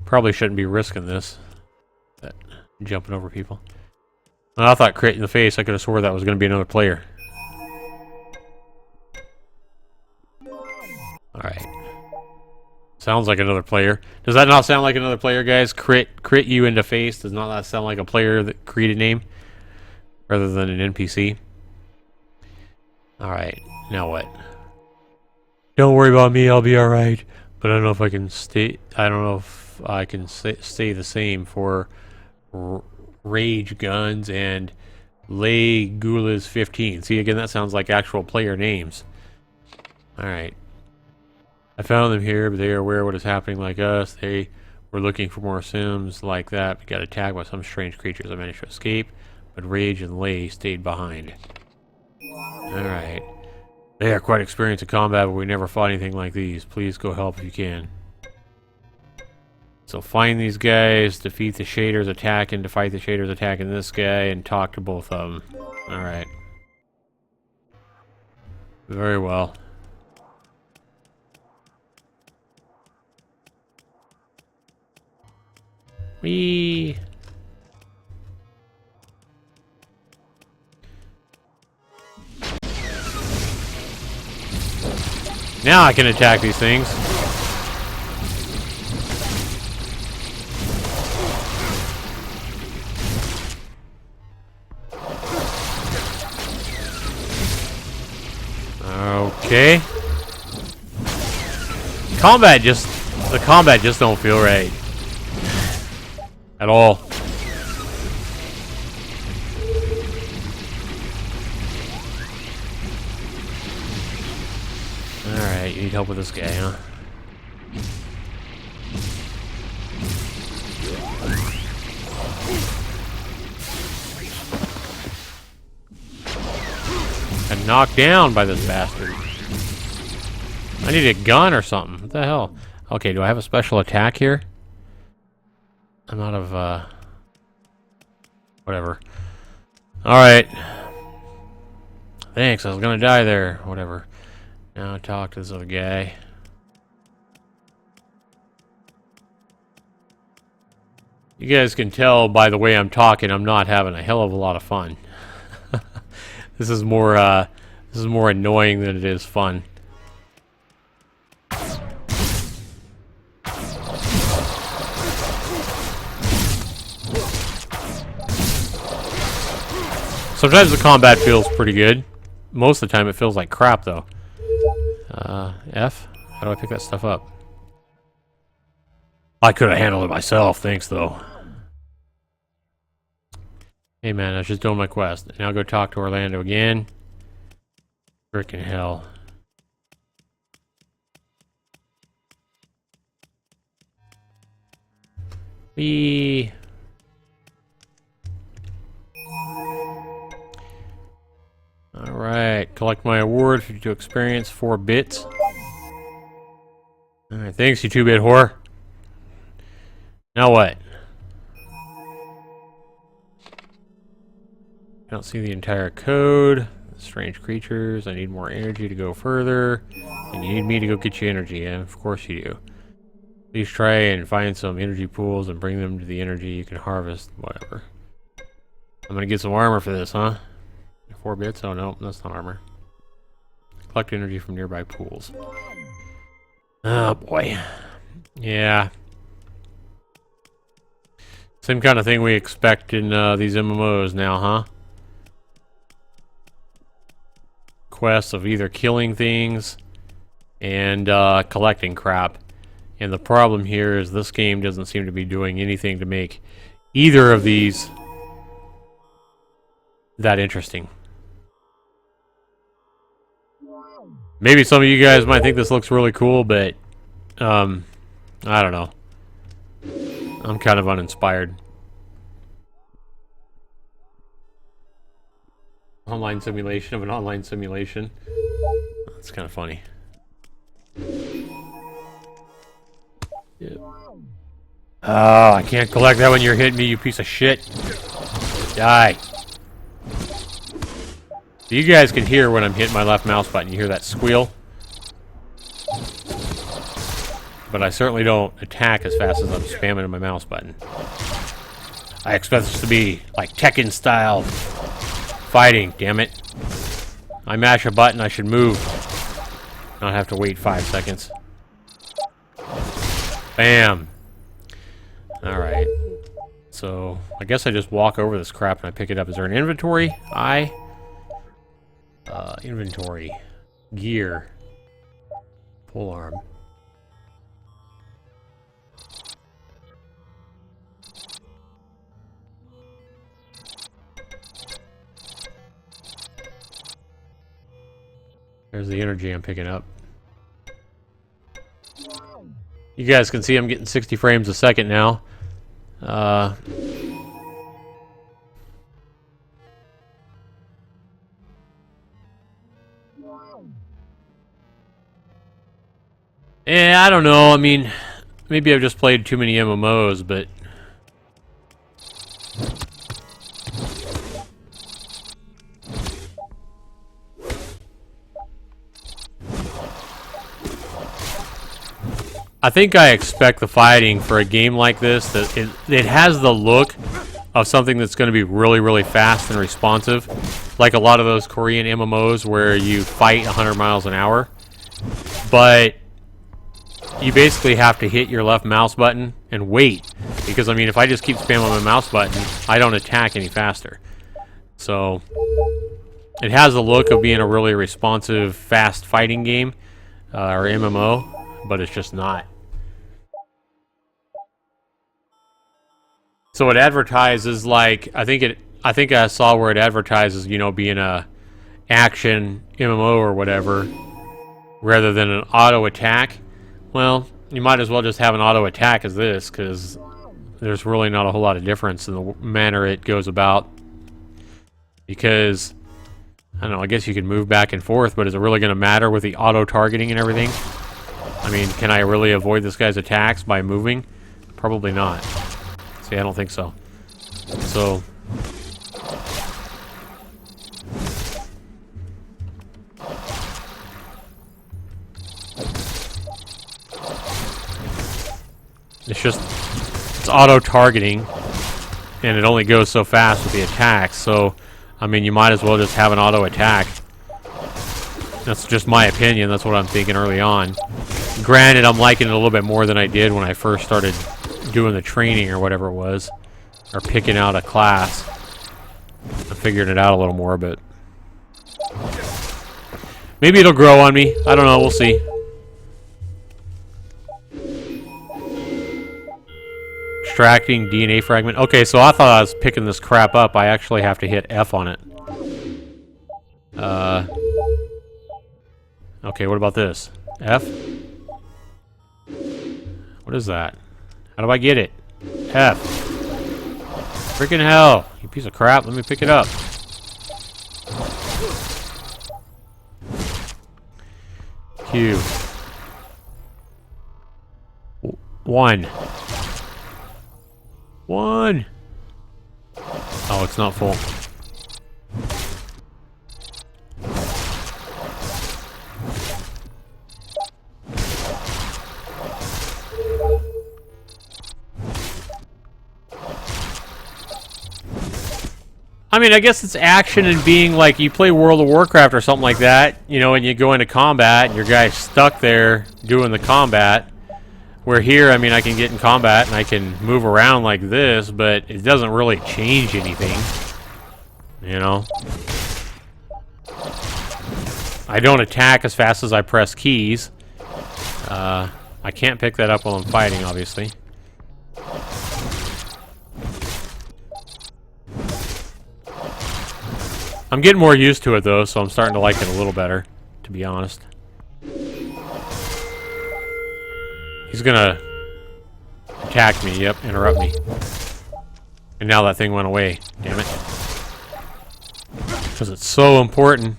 Probably shouldn't be risking this. But jumping over people. Well, I thought Crit in the Face, I could have swore that was gonna be another player. Alright. Sounds like another player. Does that not sound like another player, guys? Crit you into face. Does not that sound like a player that created name? Rather than an NPC? Alright. Now what? Don't worry about me, I'll be alright. But I don't know if I can stay... I don't know if I can stay the same for Rage Guns and Lay Gulas 15. See, again, that sounds like actual player names. Alright. I found them here, but they are aware of what is happening like us. They were looking for more Sims like that, but got attacked by some strange creatures. I managed to escape, but Rage and Lay stayed behind. Alright. They are quite experienced in combat, but we never fought anything like these. Please go help if you can. So find these guys, defeat the shaders attacking, to fight the shaders attacking this guy, and talk to both of them. Alright. Very well. Whee! Now I can attack these things. Okay. The combat just don't feel right. At all. Alright, you need help with this guy, huh? I'm knocked down by this bastard. I need a gun or something. What the hell? Okay, do I have a special attack here? I'm out of, whatever. Alright. Thanks, I was gonna die there. Whatever. Now talk to this other guy. You guys can tell by the way I'm talking, I'm not having a hell of a lot of fun. This is more annoying than it is fun. Sometimes the combat feels pretty good. Most of the time it feels like crap, though. F? How do I pick that stuff up? I could have handled it myself, thanks, though. Hey, man, I was just doing my quest. Now go talk to Orlando again. Frickin' hell. Whee! Alright, collect my award, 52 experience, 4 bits. Alright, thanks, you 2-bit whore. Now what? I don't see the entire code. Strange creatures, I need more energy to go further. And you need me to go get you energy, and of course you do. Please try and find some energy pools and bring them to the energy you can harvest, whatever. I'm gonna get some armor for this, huh? 4 bits? Oh no, that's not armor. Collect energy from nearby pools. Oh boy. Yeah. Same kind of thing we expect in these MMOs now, huh? Quests of either killing things and collecting crap. And the problem here is this game doesn't seem to be doing anything to make either of these that interesting. Maybe some of you guys might think this looks really cool, but I don't know. I'm kind of uninspired. Online simulation of an online simulation. That's kind of funny. Yep. Oh, I can't collect that when you're hitting me, you piece of shit. Die. You guys can hear when I'm hitting my left mouse button. You hear that squeal? But I certainly don't attack as fast as I'm spamming my mouse button. I expect this to be like Tekken style fighting, damn it. I mash a button, I should move. Not have to wait 5 seconds. Bam. Alright. So, I guess I just walk over this crap and I pick it up. Is there an inventory? Inventory. Gear. Pole arm. There's the energy I'm picking up. You guys can see I'm getting 60 frames a second now. Yeah, I don't know. I mean, maybe I've just played too many MMOs, but... I think I expect the fighting for a game like this, that it has the look of something that's going to be really, really fast and responsive. Like a lot of those Korean MMOs where you fight 100 miles an hour. But you basically have to hit your left mouse button and wait. Because, I mean, if I just keep spamming my mouse button, I don't attack any faster. So, it has the look of being a really responsive, fast fighting game, or MMO, but it's just not. So it advertises like, I think I saw where it advertises, you know, being a action MMO or whatever, rather than an auto attack. Well, you might as well just have an auto attack as this, because there's really not a whole lot of difference in the manner it goes about. Because, I don't know, I guess you could move back and forth, but is it really going to matter with the auto targeting and everything? I mean, can I really avoid this guy's attacks by moving? Probably not. See, I don't think so. So... it's auto-targeting, and it only goes so fast with the attacks, so, I mean, you might as well just have an auto-attack. That's just my opinion, that's what I'm thinking early on. Granted, I'm liking it a little bit more than I did when I first started doing the training or whatever it was, or picking out a class. I'm figuring it out a little more, but maybe it'll grow on me. I don't know, we'll see. Extracting DNA fragment. Okay, so I thought I was picking this crap up. I actually have to hit F on it. Okay, what about this? F? What is that? How do I get it? F. Freaking hell. You piece of crap. Let me pick it up. Q. 1. 1. Oh, it's not full. I mean, I guess it's action and being like you play World of Warcraft or something like that, you know, and you go into combat and your guy's stuck there doing the combat. Where here, I mean, I can get in combat and I can move around like this, but it doesn't really change anything. You know? I don't attack as fast as I press keys. I can't pick that up while I'm fighting, obviously. I'm getting more used to it, though, so I'm starting to like it a little better, to be honest. He's gonna attack me, yep, interrupt me. And now that thing went away, damn it. Because it's so important.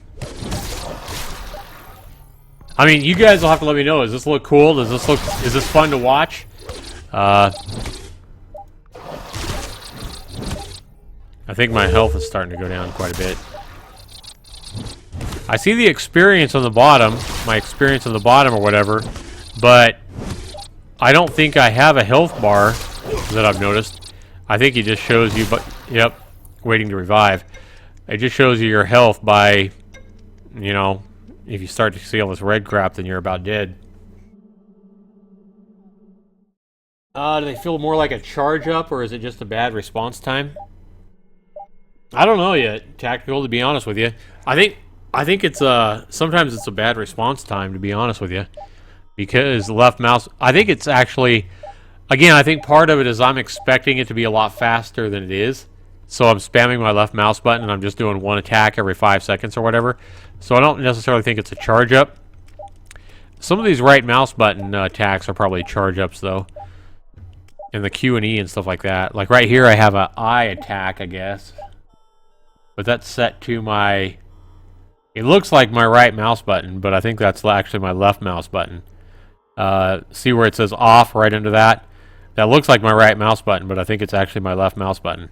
I mean, you guys will have to let me know, does this look cool? Is this fun to watch? I think my health is starting to go down quite a bit. I see the experience on the bottom, my experience on the bottom or whatever, but I don't think I have a health bar that I've noticed. I think it just shows you, but yep, waiting to revive. It just shows you your health by, you know, if you start to see all this red crap, then you're about dead. Do they feel more like a charge up, or is it just a bad response time? I don't know yet, Tactical, to be honest with you. I think it's sometimes it's a bad response time, to be honest with you. because left mouse, I think it's actually, again, I think part of it is I'm expecting it to be a lot faster than it is. So I'm spamming my left mouse button and I'm just doing one attack every 5 seconds or whatever. So I don't necessarily think it's a charge up. Some of these right mouse button attacks are probably charge ups though. And the Q and E and stuff like that. Like right here I have an I attack, I guess. But that's set to my... It looks like my right mouse button, but I think that's actually my left mouse button. See where it says off right under that? That looks like my right mouse button, but I think it's actually my left mouse button.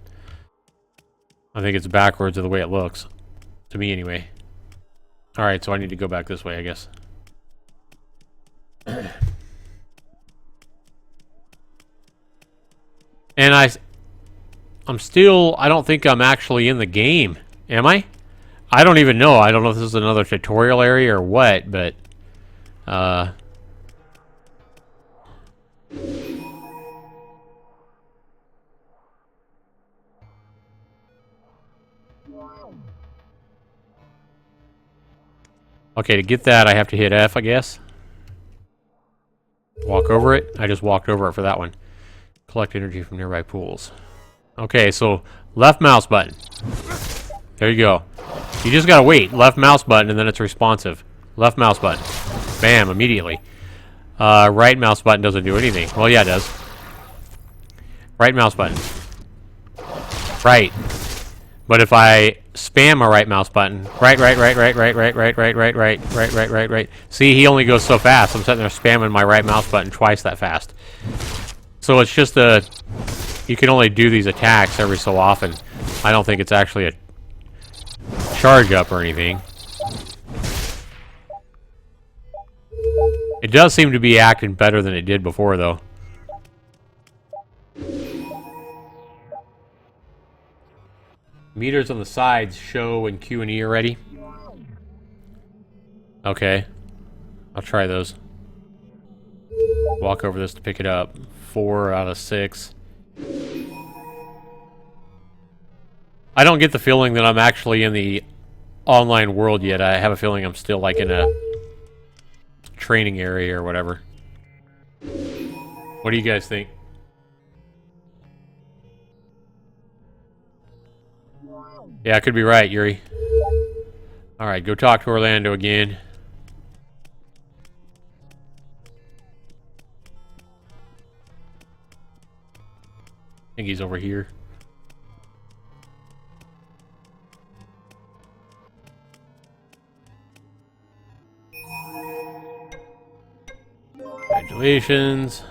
I think it's backwards of the way it looks. To me, anyway. Alright, so I need to go back this way, I guess. And I'm still... I don't think I'm actually in the game. Am I? I don't even know. I don't know if this is another tutorial area or what, but... Okay, to get that, I have to hit F, I guess. Walk over it. I just walked over it for that one. Collect energy from nearby pools. Okay, so left mouse button. There you go. You just gotta wait. Left mouse button, and then it's responsive. Left mouse button. Bam, immediately. Right mouse button doesn't do anything. Well, yeah, it does. Right mouse button. Right. But if I spam a right mouse button, right. See, he only goes so fast. I'm sitting there spamming my right mouse button twice that fast. So it's just you can only do these attacks every so often. I don't think it's actually a charge up or anything. It does seem to be acting better than it did before, though. Meters on the sides show in Q and E already. Okay. I'll try those. Walk over this to pick it up. 4 out of 6. I don't get the feeling that I'm actually in the online world yet. I have a feeling I'm still like in a training area or whatever. What do you guys think? Yeah, I could be right, Yuri. Alright, go talk to Orlando again. I think he's over here. Congratulations.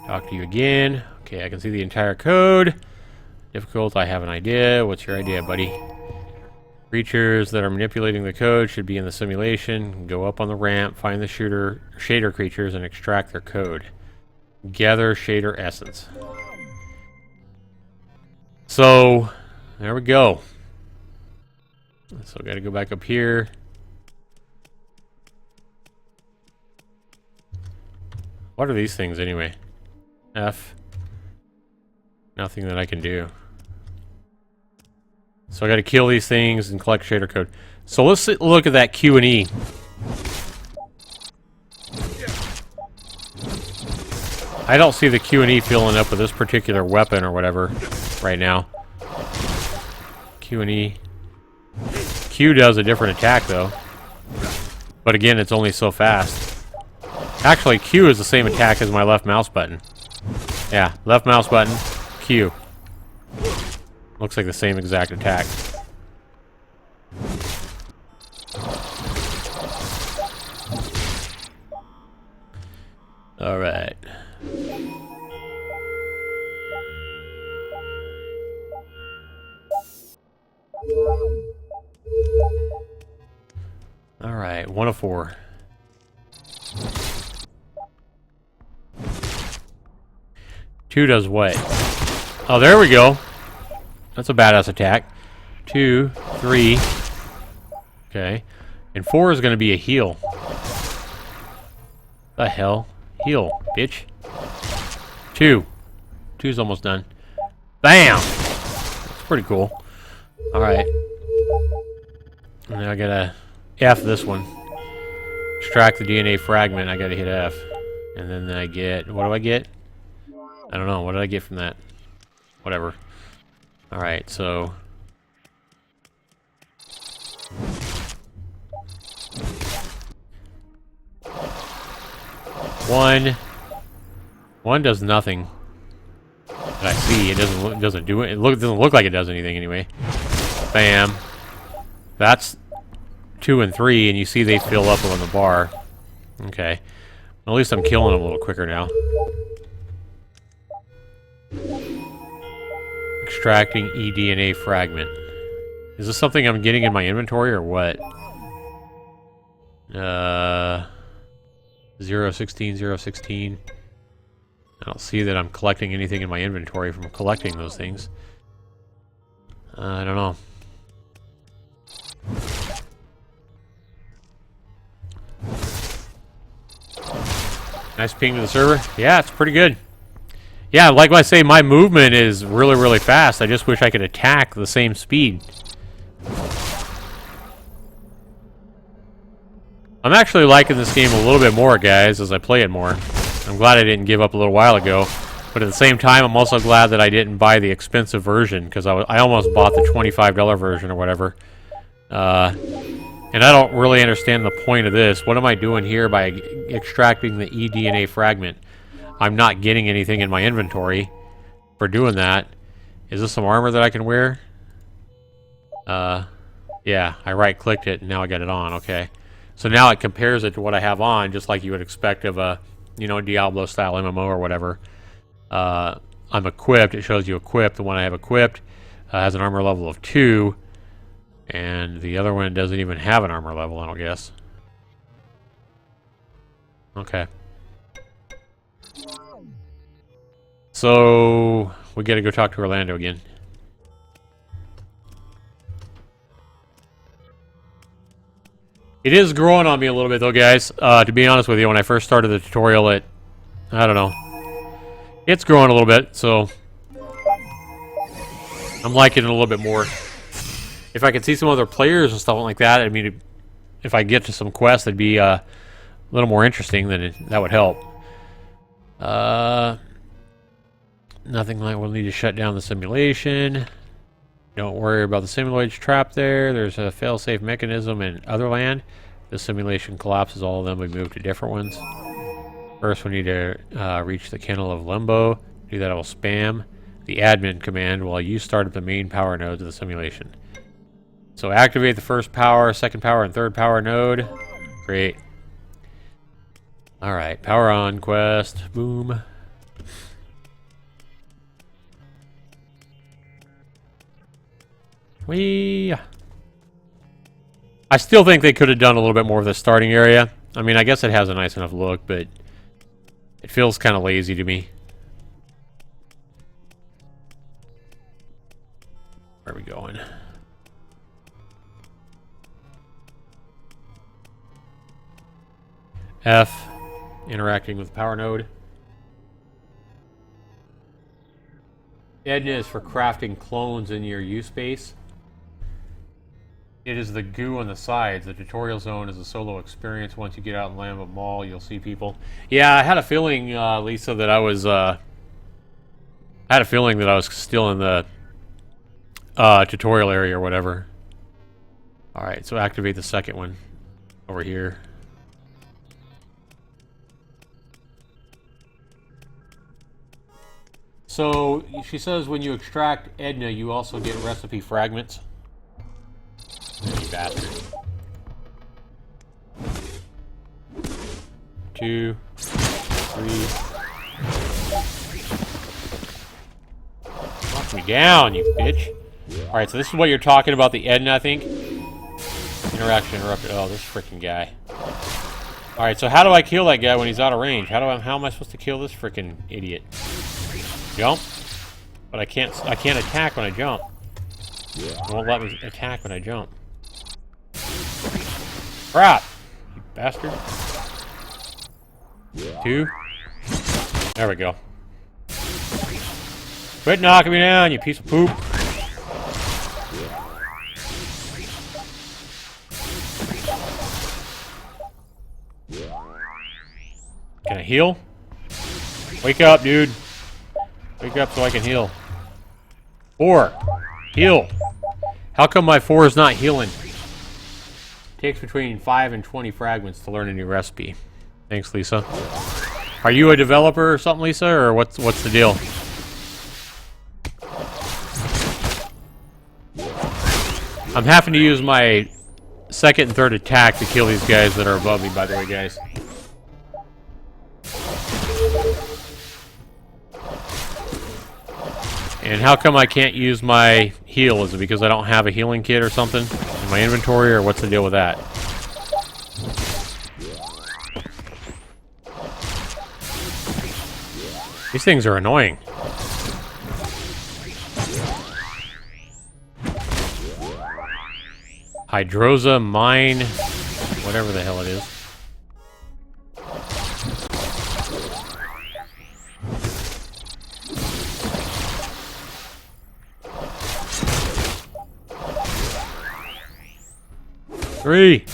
Talk to you again. Okay, I can see the entire code. Difficult, I have an idea. What's your idea, buddy? Creatures that are manipulating the code should be in the simulation. Go up on the ramp, find the shader creatures, and extract their code. Gather shader essence. So, there we go. So, gotta go back up here. What are these things, anyway? F. Nothing that I can do. So I gotta kill these things and collect shader code. So let's look at that Q and E. I don't see the Q and E filling up with this particular weapon or whatever right now. Q and E. Q does a different attack though. But again, it's only so fast. Actually, Q is the same attack as my left mouse button. Yeah, left mouse button, Q. Looks like the same exact attack. Alright. Alright, 1 of 4. Two does what? Oh, there we go. That's a badass attack. 2, 3. Okay. And 4 is going to be a heal. The hell? Heal, bitch. 2. 2's almost done. Bam! That's pretty cool. Alright. And now I gotta F this one. extract the DNA fragment, I gotta hit F. And then I get... What do I get? I don't know. What did I get from that? Whatever. Alright, so... One does nothing that I see. It doesn't do it. It doesn't look like it does anything anyway. Bam. That's 2 and 3, and you see they fill up on the bar. Okay. At least I'm killing them a little quicker now. Extracting eDNA fragment. Is this something I'm getting in my inventory or what? 016, 016. I don't see that I'm collecting anything in my inventory from collecting those things. I don't know. Nice ping to the server. Yeah, it's pretty good. Yeah, like I say, my movement is really, really fast. I just wish I could attack the same speed. I'm actually liking this game a little bit more, guys, as I play it more. I'm glad I didn't give up a little while ago. But at the same time, I'm also glad that I didn't buy the expensive version, because I almost bought the $25 version or whatever. And I don't really understand the point of this. What am I doing here by extracting the eDNA fragment? I'm not getting anything in my inventory for doing that. Is this some armor that I can wear? Yeah, I right-clicked it and now I got it on. Okay. So now it compares it to what I have on, just like you would expect of a, you know, Diablo-style MMO or whatever. I'm equipped. It shows you equipped. The one I have equipped has an armor level of 2. And the other one doesn't even have an armor level, I don't guess. Okay. So, we gotta go talk to Orlando again. It is growing on me a little bit, though, guys. To be honest with you, when I first started the tutorial, I don't know. It's growing a little bit, so... I'm liking it a little bit more. If I could see some other players and stuff like that, I mean, if I get to some quests that'd be a little more interesting, then that would help. Nothing like we'll need to shut down the simulation. Don't worry about the simuloids trapped there. There's a fail-safe mechanism in Otherland. The simulation collapses all of them. We move to different ones. First, we need to reach the kennel of Limbo. Do that, I will spam the admin command while you start up the main power nodes of the simulation. So activate the first power, second power, and third power node. Great. Alright, power on quest. Boom. Whee! I still think they could have done a little bit more of the starting area. I mean, I guess it has a nice enough look, but it feels kind of lazy to me. Where are we going? F, interacting with power node. Edna is for crafting clones in your use space. It is the goo on the sides. The tutorial zone is a solo experience. Once you get out in Limbo Mall, you'll see people. Yeah, I had a feeling, Lisa, that I was still in the tutorial area or whatever. Alright, so activate the second one over here. So, she says when you extract Edna, you also get recipe fragments. You bastard. 2, 3. Knock me down, you bitch. Alright, so this is what you're talking about, the Edna, I think. Interaction interrupted. Oh, this freaking guy. Alright, so how do I kill that guy when he's out of range? How am I supposed to kill this freaking idiot? Jump? But I can't attack when I jump. It won't let me attack when I jump. Crap! You bastard. 2. There we go. Quit knocking me down, you piece of poop. Heal? Wake up, dude. Wake up so I can heal. 4. Heal. How come my 4 is not healing? Takes between 5 and 20 fragments to learn a new recipe. Thanks, Lisa. Are you a developer or something, Lisa, or what's the deal? I'm having to use my second and third attack to kill these guys that are above me, by the way, guys. And how come I can't use my heal? Is it because I don't have a healing kit or something in my inventory, or what's the deal with that? These things are annoying. Hydrosa, mine, whatever the hell it is. Three.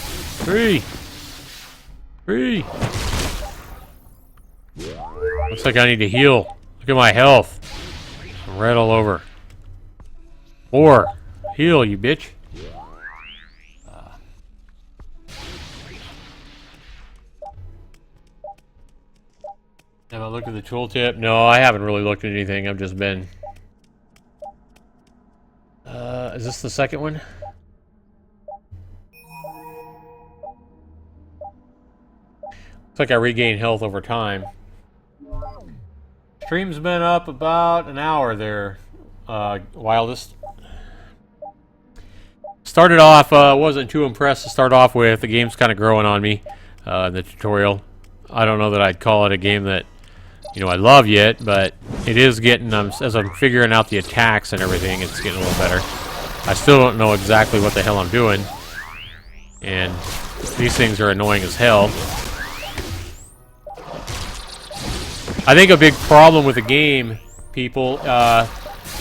Looks like I need to heal. Look at my health. I'm red all over. 4. Heal, you bitch. Have I looked at the tooltip? No, I haven't really looked at anything. I've just been... is this the second one? Looks like I regain health over time. Stream's been up about an hour there, Wildest. Started off, wasn't too impressed to start off with. The game's kind of growing on me, the tutorial. I don't know that I'd call it a game that, you know, I love yet, but it is getting, as I'm figuring out the attacks and everything, it's getting a little better. I still don't know exactly what the hell I'm doing, and these things are annoying as hell. I think a big problem with the game, people,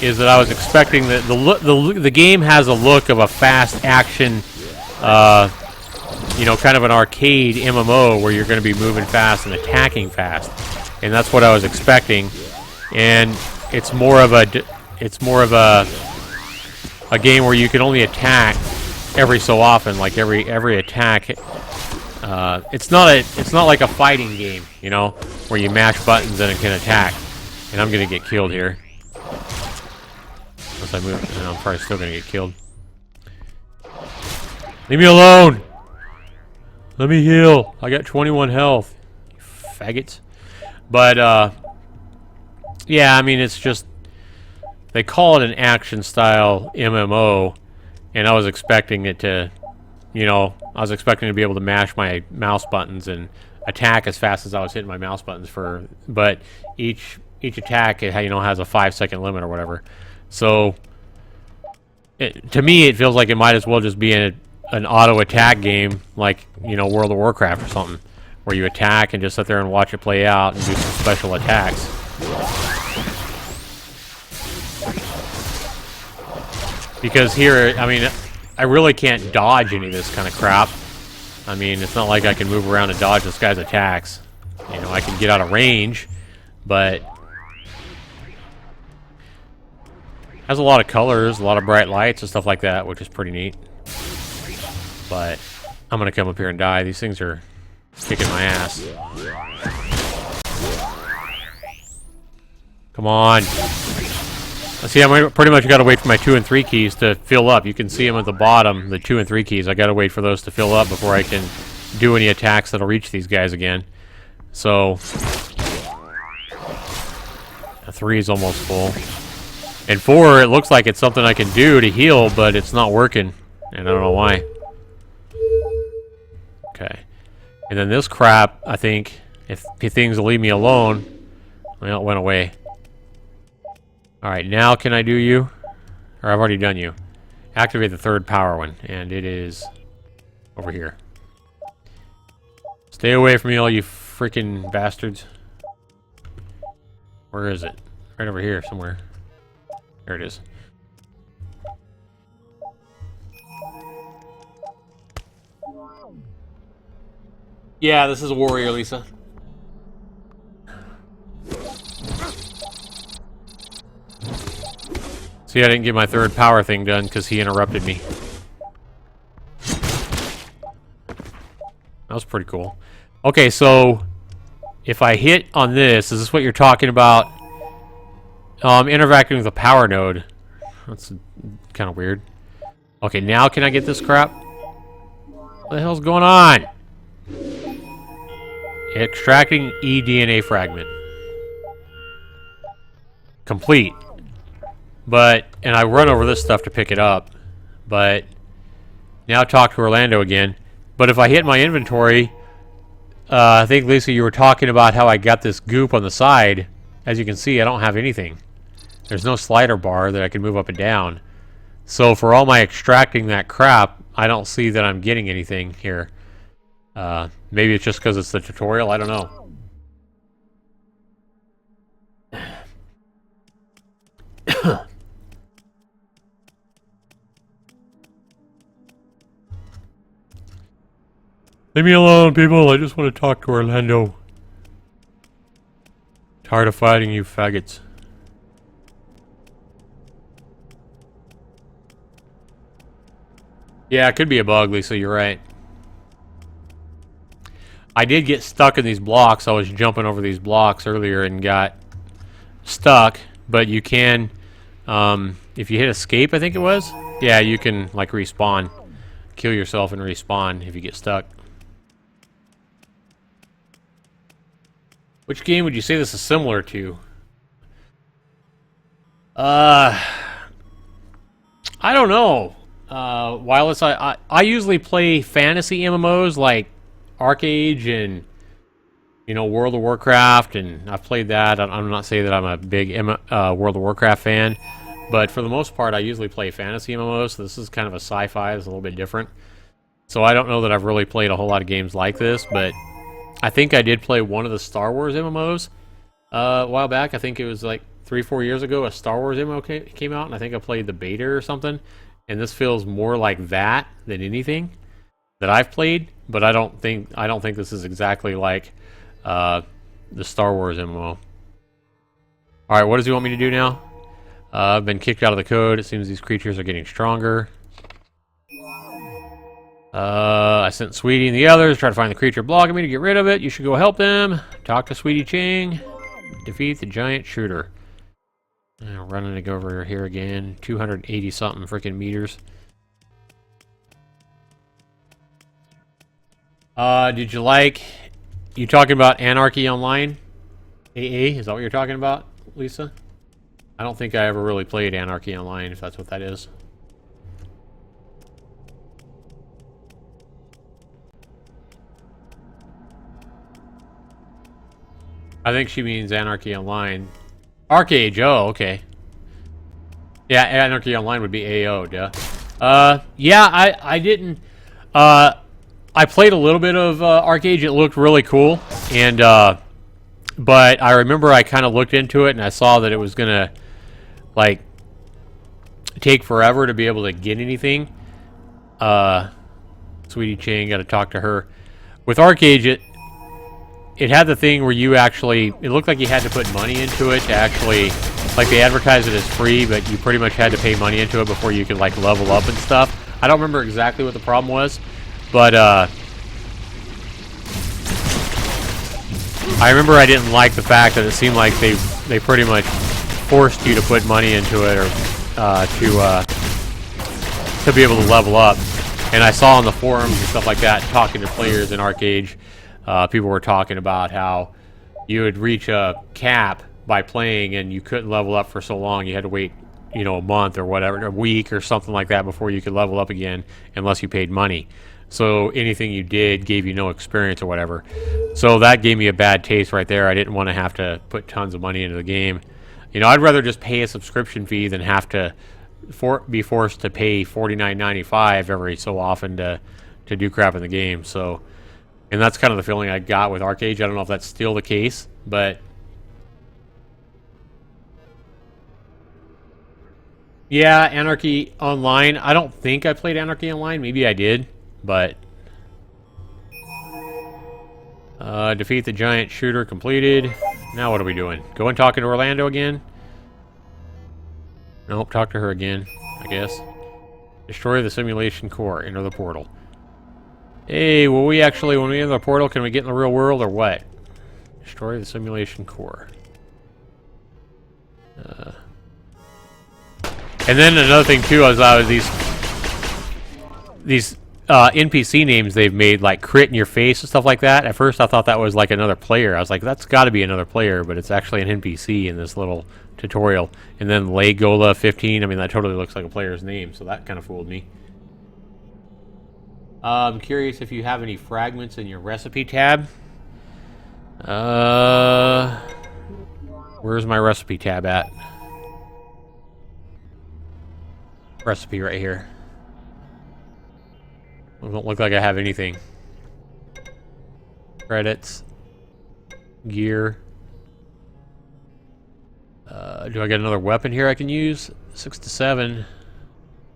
is that I was expecting that the game has a look of a fast action, you know, kind of an arcade MMO where you're going to be moving fast and attacking fast, and that's what I was expecting. And it's more of a game where you can only attack every so often, like every attack. It's not like a fighting game, you know, where you mash buttons and it can attack. And I'm gonna get killed here. Unless I move, I'm probably still gonna get killed. Leave me alone! Let me heal. I got 21 health. You faggots. But, yeah, I mean, it's just... They call it an action-style MMO, and I was expecting it to... You know, I was expecting to be able to mash my mouse buttons and attack as fast as I was hitting my mouse buttons but each attack, you know, has a 5-second limit or whatever. So, to me, it feels like it might as well just be an auto attack game, like, you know, World of Warcraft or something, where you attack and just sit there and watch it play out and do some special attacks. Because here, I mean, I really can't dodge any of this kind of crap. I mean, it's not like I can move around and dodge this guy's attacks. You know, I can get out of range, but... has a lot of colors, a lot of bright lights and stuff like that, which is pretty neat. But I'm gonna come up here and die. These things are kicking my ass. Come on. See, I pretty much got to wait for my 2 and 3 keys to fill up. You can see them at the bottom, the 2 and 3 keys. I got to wait for those to fill up before I can do any attacks that'll reach these guys again. So, a 3 is almost full. And 4, it looks like it's something I can do to heal, but it's not working. And I don't know why. Okay. And then this crap, I think, if things will leave me alone, well, it went away. Alright, now can I do you? Or I've already done you. Activate the third power one, and it is over here. Stay away from me, all you freaking bastards. Where is it? Right over here somewhere. There it is. Yeah, this is a warrior, Lisa. See, I didn't get my third power thing done because he interrupted me. That was pretty cool. Okay, so if I hit on this, is this what you're talking about? Interacting with a power node. That's kind of weird. Okay, now can I get this crap? What the hell's going on? Extracting eDNA fragment. Complete. But, and I run over this stuff to pick it up. But, now talk to Orlando again. But if I hit my inventory, I think, Lisa, you were talking about how I got this goop on the side. As you can see, I don't have anything. There's no slider bar that I can move up and down. So for all my extracting that crap, I don't see that I'm getting anything here. Maybe it's just because it's the tutorial. I don't know. Leave me alone, people. I just want to talk to Orlando. Tired of fighting you faggots. Yeah, it could be a bug, Lisa. You're right. I did get stuck in these blocks. I was jumping over these blocks earlier and got stuck. But you can, if you hit escape, I think it was. Yeah, you can like respawn, kill yourself and respawn if you get stuck. Which game would you say this is similar to? I don't know. Wireless, I usually play fantasy MMOs like Arcade and, you know, World of Warcraft, and I've played that. I'm not saying that I'm a big World of Warcraft fan, but for the most part, I usually play fantasy MMOs. So this is kind of a sci-fi. It's a little bit different. So I don't know that I've really played a whole lot of games like this, but I think I did play one of the Star Wars MMOs a while back. I think it was like 3-4 years ago. A Star Wars MMO came out, and I think I played the beta or something. And this feels more like that than anything that I've played. But I don't think this is exactly like the Star Wars MMO. All right, what does he want me to do now? I've been kicked out of the code. It seems these creatures are getting stronger. I sent Sweetie and the others, try to find the creature blocking me to get rid of it. You should go help them. Talk to Sweetie Ching. Defeat the giant shooter. Running to go over here again. 280 something freaking meters. Did you like... You talking about Anarchy Online? AA? Is that what you're talking about, Lisa? I don't think I ever really played Anarchy Online, if that's what that is. I think she means Anarchy Online. Arcade, oh, okay. Yeah, Anarchy Online would be AO, duh. Yeah, I didn't... I played a little bit of Arcade. It looked really cool. And, but I remember I kind of looked into it and I saw that it was going to, like, take forever to be able to get anything. Sweetie Chang, got to talk to her. With Arcade, it had the thing where you actually, it looked like you had to put money into it to actually, like they advertised it as free, but you pretty much had to pay money into it before you could like level up and stuff. I don't remember exactly what the problem was, but I remember I didn't like the fact that it seemed like they pretty much forced you to put money into it or to be able to level up. And I saw on the forums and stuff like that, talking to players in Arcade, people were talking about how you would reach a cap by playing and you couldn't level up for so long. You had to wait, you know, a month or whatever, a week or something like that before you could level up again unless you paid money. So anything you did gave you no experience or whatever. So that gave me a bad taste right there. I didn't want to have to put tons of money into the game. You know, I'd rather just pay a subscription fee than have to be forced to pay $49.95 every so often to do crap in the game. So... And that's kind of the feeling I got with Arcade. I don't know if that's still the case, but... Yeah, Anarchy Online. I don't think I played Anarchy Online. Maybe I did, but... defeat the giant shooter completed. Now what are we doing? Go and talking to Orlando again? Nope, talk to her again, I guess. Destroy the simulation core. Enter the portal. Hey, will we actually, when we enter the portal, can we get in the real world or what? Destroy the simulation core. And then another thing too is these NPC names they've made, like Crit in Your Face and stuff like that. At first I thought that was like another player. I was like, that's got to be another player, but it's actually an NPC in this little tutorial. And then Legola15, I mean, that totally looks like a player's name, so that kind of fooled me. I'm curious if you have any fragments in your recipe tab. Where's my recipe tab at? Recipe right here. Doesn't look like I have anything. Credits. Gear. Do I get another weapon here I can use? 6 to 7.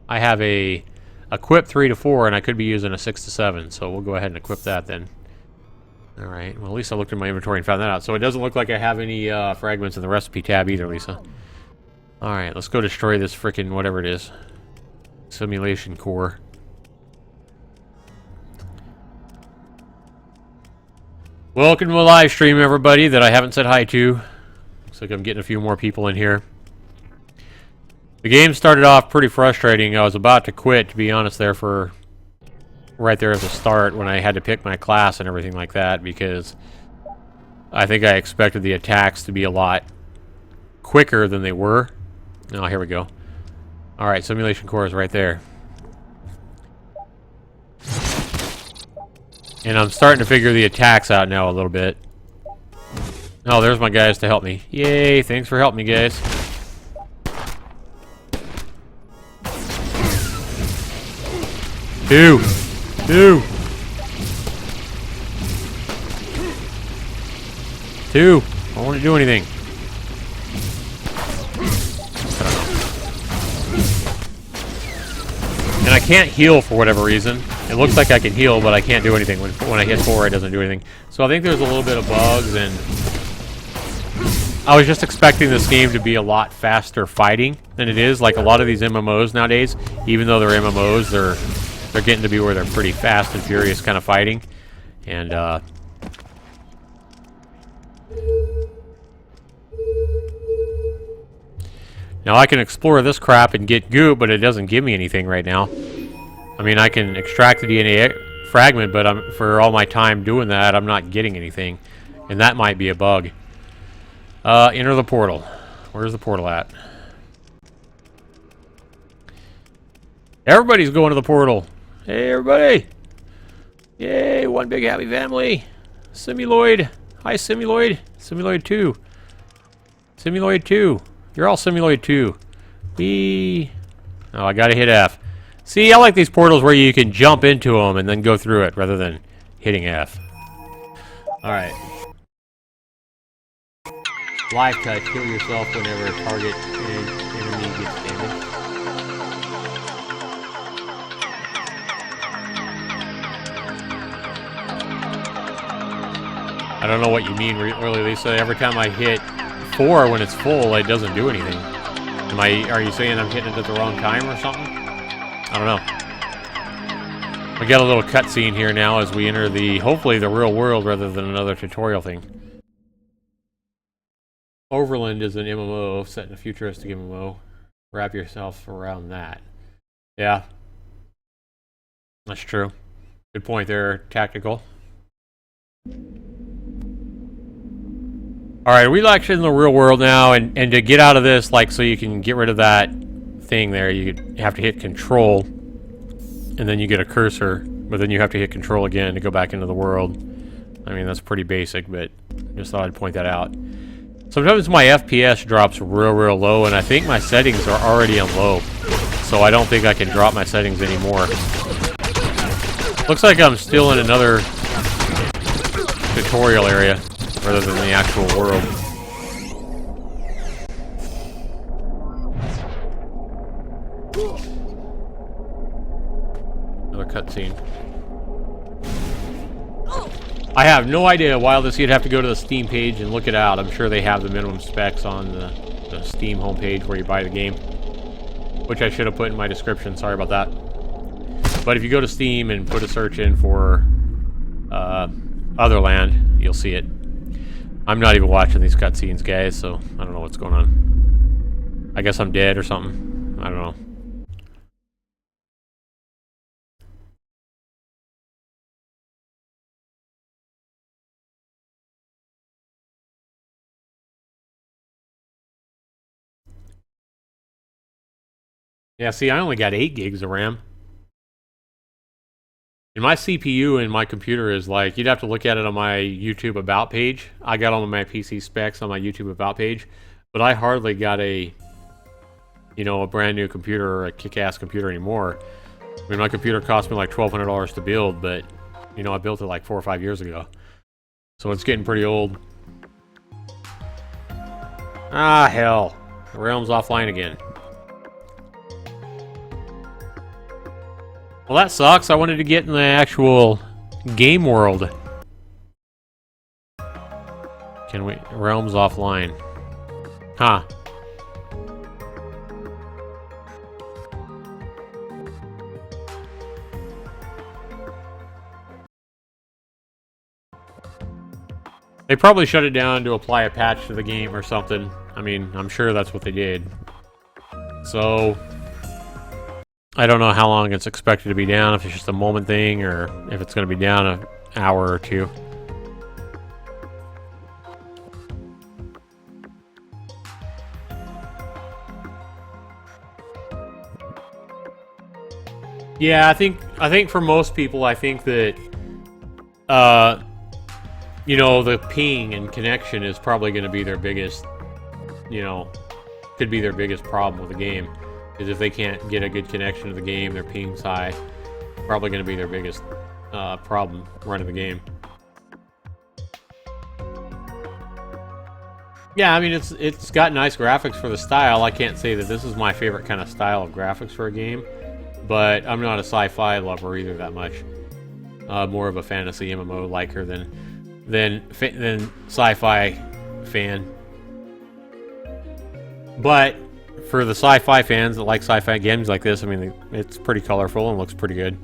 I have a equip 3 to 4, and I could be using a 6 to 7, so we'll go ahead and equip that then. Alright, well at least I looked in my inventory and found that out. So it doesn't look like I have any fragments in the recipe tab either, Lisa. Alright, let's go destroy this frickin' whatever it is. Simulation core. Welcome to a live stream, everybody, that I haven't said hi to. Looks like I'm getting a few more people in here. The game started off pretty frustrating. I was about to quit, to be honest, there for right there at the start when I had to pick my class and everything like that, because I think I expected the attacks to be a lot quicker than they were. Oh, here we go. Alright, simulation core is right there. And I'm starting to figure the attacks out now a little bit. Oh, there's my guys to help me. Yay, thanks for helping me, guys. Two. I don't want to do anything. And I can't heal for whatever reason. It looks like I can heal, but I can't do anything. When I hit 4, it doesn't do anything. So I think there's a little bit of bugs, and I was just expecting this game to be a lot faster fighting than it is. Like a lot of these MMOs nowadays, even though they're MMOs, they're getting to be where they're pretty fast and furious kind of fighting. And now I can explore this crap and get goop, but it doesn't give me anything right now. I mean, I can extract the DNA fragment, but for all my time doing that, I'm not getting anything. And that might be a bug. Enter the portal. Where's the portal at? Everybody's going to the portal. Hey, everybody. Yay, one big happy family. Simuloid. Hi, Simuloid. Simuloid 2. Simuloid 2. You're all Simuloid 2. Whee. Oh, I gotta hit F. See, I like these portals where you can jump into them and then go through it rather than hitting F. Alright. Live touch. Heal yourself whenever a target enemy gets damaged. I don't know what you mean, really, Lisa. Every time I hit 4 when it's full, it doesn't do anything. Are you saying I'm hitting it at the wrong time or something? I don't know. We got a little cutscene here now as we enter hopefully the real world rather than another tutorial thing. Otherland is an MMO set in a futuristic MMO. Wrap yourself around that. Yeah. That's true. Good point there, Tactical. Alright, we actually in the real world now, and to get out of this, like, so you can get rid of that thing there, you have to hit Control, and then you get a cursor, but then you have to hit Control again to go back into the world. I mean, that's pretty basic, but just thought I'd point that out. Sometimes my FPS drops real low, and I think my settings are already on low, so I don't think I can drop my settings anymore. Looks like I'm still in another tutorial area rather than the actual world. Another cutscene. I have no idea why this. You'd have to go to the Steam page and look it out. I'm sure they have the minimum specs on the Steam homepage where you buy the game. which I should have put in my description. Sorry about that. But if you go to Steam and put a search in for Otherland, you'll see it. I'm not even watching these cutscenes, guys, so I don't know what's going on. I guess I'm dead or something. I don't know. Yeah, see, I only got 8 gigs of RAM. And my CPU and my computer is like, you'd have to look at it on my YouTube About page. I got all of my PC specs on my YouTube About page, but I hardly got a, you know, a brand new computer or a kick-ass computer anymore. I mean, my computer cost me like $1,200 to build, but, you know, I built it like 4 or 5 years ago. So it's getting pretty old. Ah, hell. The realm's offline again. Well, that sucks. I wanted to get in the actual game world. Can we? Realms offline. Huh. They probably shut it down to apply a patch to the game or something. I mean, I'm sure that's what they did. So I don't know how long it's expected to be down, if it's just a moment thing, or if it's going to be down an hour or two. Yeah, I think for most people, I think that, you know, the ping and connection is probably going to be their biggest, you know, could be their biggest problem with the game. Is if they can't get a good connection to the game, their ping's high. Probably going to be their biggest problem running the game. Yeah, I mean, it's got nice graphics for the style. I can't say that this is my favorite kind of style of graphics for a game, but I'm not a sci-fi lover either that much. More of a fantasy MMO liker than sci-fi fan. But for the sci-fi fans that like sci-fi games like this, I mean, it's pretty colorful and looks pretty good.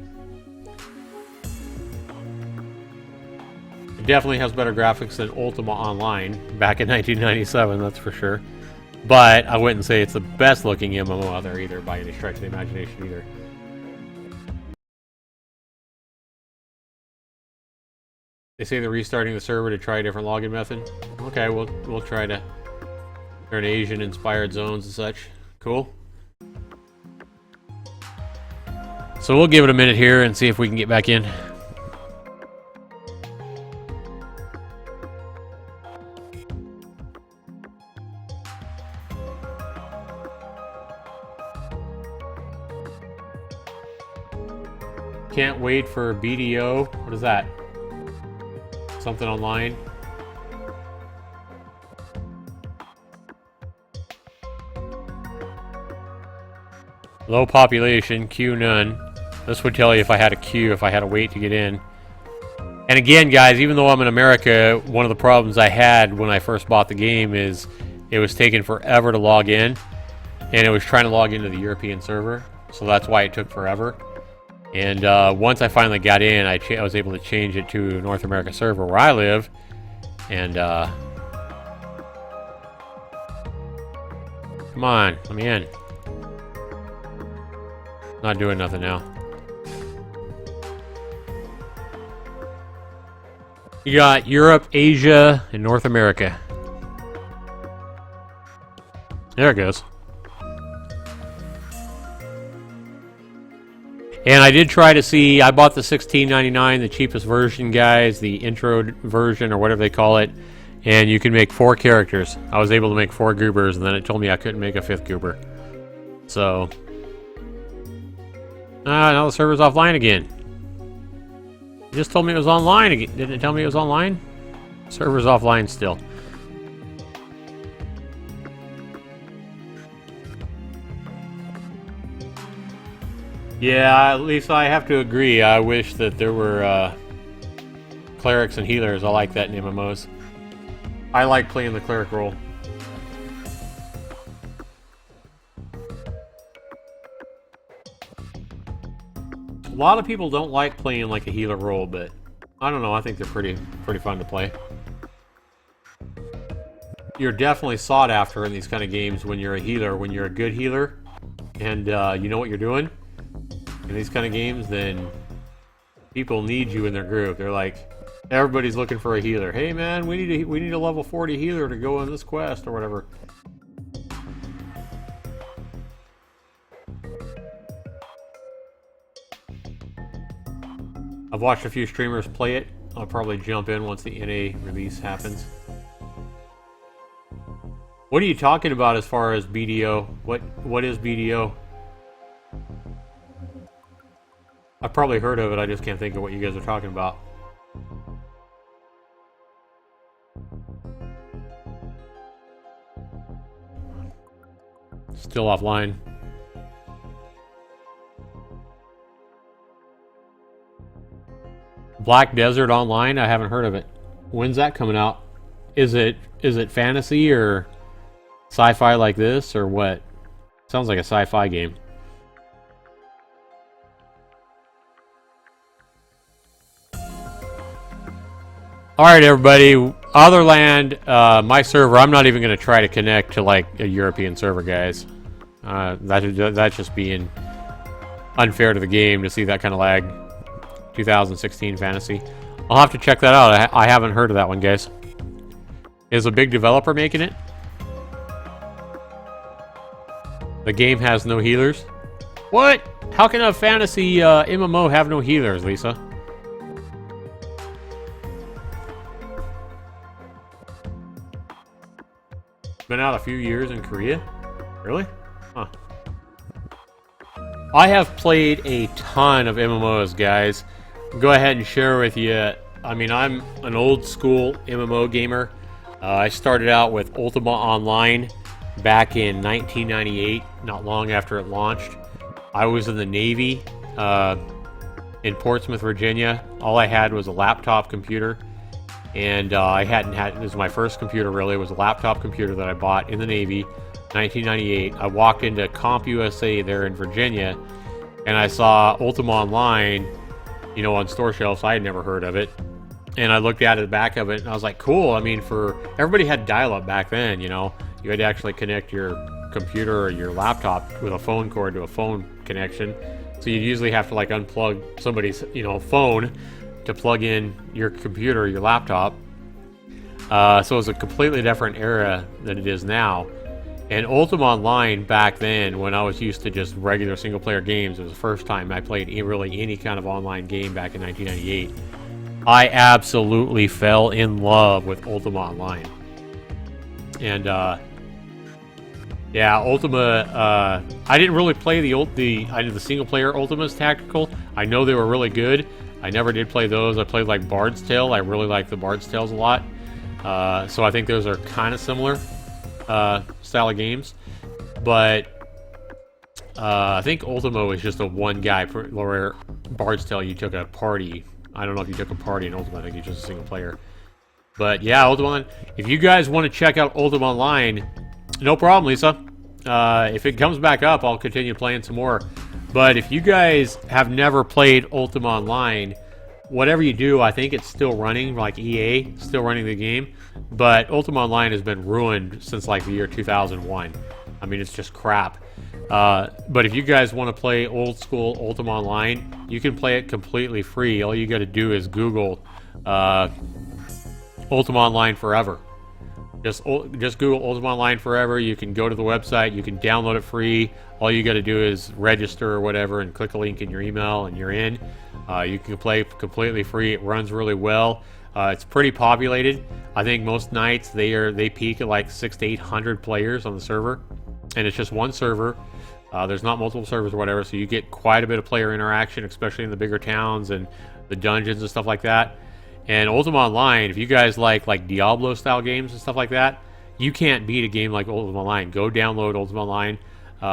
It definitely has better graphics than Ultima Online back in 1997, that's for sure. But I wouldn't say it's the best looking MMO out there either, by any stretch of the imagination either. They say they're restarting the server to try a different login method. Okay, we'll try to turn Asian-inspired zones and such. Cool. So we'll give it a minute here and see if we can get back in. Can't wait for BDO. What is that? Something online? Low population, queue none. This would tell you if I had a queue, if I had to wait to get in. And again, guys, even though I'm in America, one of the problems I had when I first bought the game is it was taking forever to log in, and it was trying to log into the European server, so that's why it took forever. And once I finally got in, I was able to change it to North America server where I live, and come on, let me in. Not doing nothing now. You got Europe, Asia, and North America. There it goes. And I did try to see, I bought the $16.99, the cheapest version, guys, the intro version or whatever they call it, and you can make 4 characters. I was able to make 4 goobers, and then it told me I couldn't make a 5th goober. So now the server's offline again. It just told me it was online again. Didn't it tell me it was online? Server's offline still. Yeah, at least I have to agree. I wish that there were clerics and healers. I like that in MMOs. I like playing the cleric role. A lot of people don't like playing like a healer role, but I don't know. I think they're pretty fun to play. You're definitely sought after in these kind of games when you're a healer. When you're a good healer, and you know what you're doing in these kind of games, then people need you in their group. They're like, everybody's looking for a healer. Hey man, we need a level 40 healer to go on this quest or whatever. I've watched a few streamers play it. I'll probably jump in once the NA release happens. What are you talking about as far as BDO? What is BDO? I've probably heard of it, I just can't think of what you guys are talking about. Still offline. Black Desert Online? I haven't heard of it. When's that coming out? Is it fantasy or sci-fi like this or what? Sounds like a sci-fi game. Alright everybody, Otherland, my server, I'm not even going to try to connect to like a European server, guys. That's just being unfair to the game to see that kind of lag. 2016 fantasy. I'll have to check that out. I haven't heard of that one, guys. Is a big developer making it? The game has no healers? What? How can a fantasy MMO have no healers, Lisa? Been out a few years in Korea? Really? Huh. I have played a ton of MMOs, guys. Go ahead and share with you. I mean, I'm an old school MMO gamer. I started out with Ultima Online back in 1998, not long after it launched. I was in the Navy in Portsmouth, Virginia. All I had was a laptop computer. And I hadn't had, it was my first computer really, it was a laptop computer that I bought in the Navy, 1998. I walked into CompUSA there in Virginia, and I saw Ultima Online, you know, on store shelves. I had never heard of it. And I looked at the back of it, and I was like, cool. I mean, everybody had dial-up back then, you know. You had to actually connect your computer or your laptop with a phone cord to a phone connection. So you'd usually have to like unplug somebody's, you know, phone to plug in your computer or your laptop. So it was a completely different era than it is now. And Ultima Online back then, when I was used to just regular single player games, it was the first time I played really any kind of online game back in 1998. I absolutely fell in love with Ultima Online. And yeah, Ultima, I didn't really play I did the single player Ultima's Tactical. I know they were really good. I never did play those. I played like Bard's Tale. I really like the Bard's Tales a lot. So I think those are kind of similar style of games. But I think Ultima was just a one guy, where Bard's Tale you took a party. I don't know if you took a party in Ultima. I think it's just a single player. But yeah, Ultima Online. If you guys want to check out Ultima Online, no problem, Lisa. If it comes back up, I'll continue playing some more. But if you guys have never played Ultima Online, whatever you do, I think it's still running, like EA, still running the game. But Ultima Online has been ruined since like the year 2001. I mean, it's just crap. But if you guys want to play old school Ultima Online, you can play it completely free. All you got to do is Google Ultima Online Forever. Just Google Ultima Online Forever. You can go to the website. You can download it free. All you got to do is register or whatever and click a link in your email and you're in. You can play completely free. It runs really well. It's pretty populated. I think most nights they peak at like 600 to 800 players on the server, and it's just one server. There's not multiple servers or whatever, so you get quite a bit of player interaction, especially in the bigger towns and the dungeons and stuff like that. And Ultima Online, if you guys like Diablo style games and stuff like that, you can't beat a game like Ultima Online. Go download Ultima Online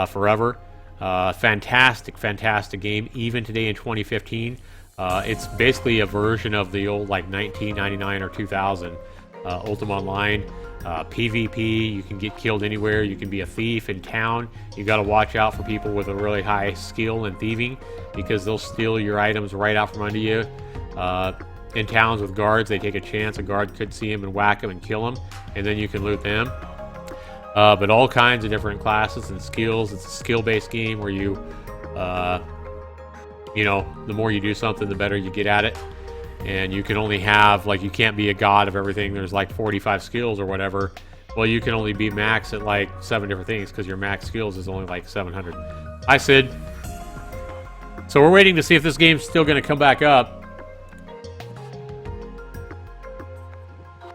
Forever. Fantastic game, even today in 2015. It's basically a version of the old like 1999 or 2000 Ultima Online. PvP, you can get killed anywhere. You can be a thief in town. You got to watch out for people with a really high skill in thieving, because they'll steal your items right out from under you. In towns with guards, they take a chance. A guard could see him and whack him and kill him, and then you can loot them. But all kinds of different classes and skills. It's a skill-based game where you, you know, the more you do something, the better you get at it. And you can only have, like, you can't be a god of everything. There's like 45 skills or whatever. Well, you can only be max at like 7 different things, because your max skills is only like 700. Hi, Sid. So we're waiting to see if this game's still going to come back up.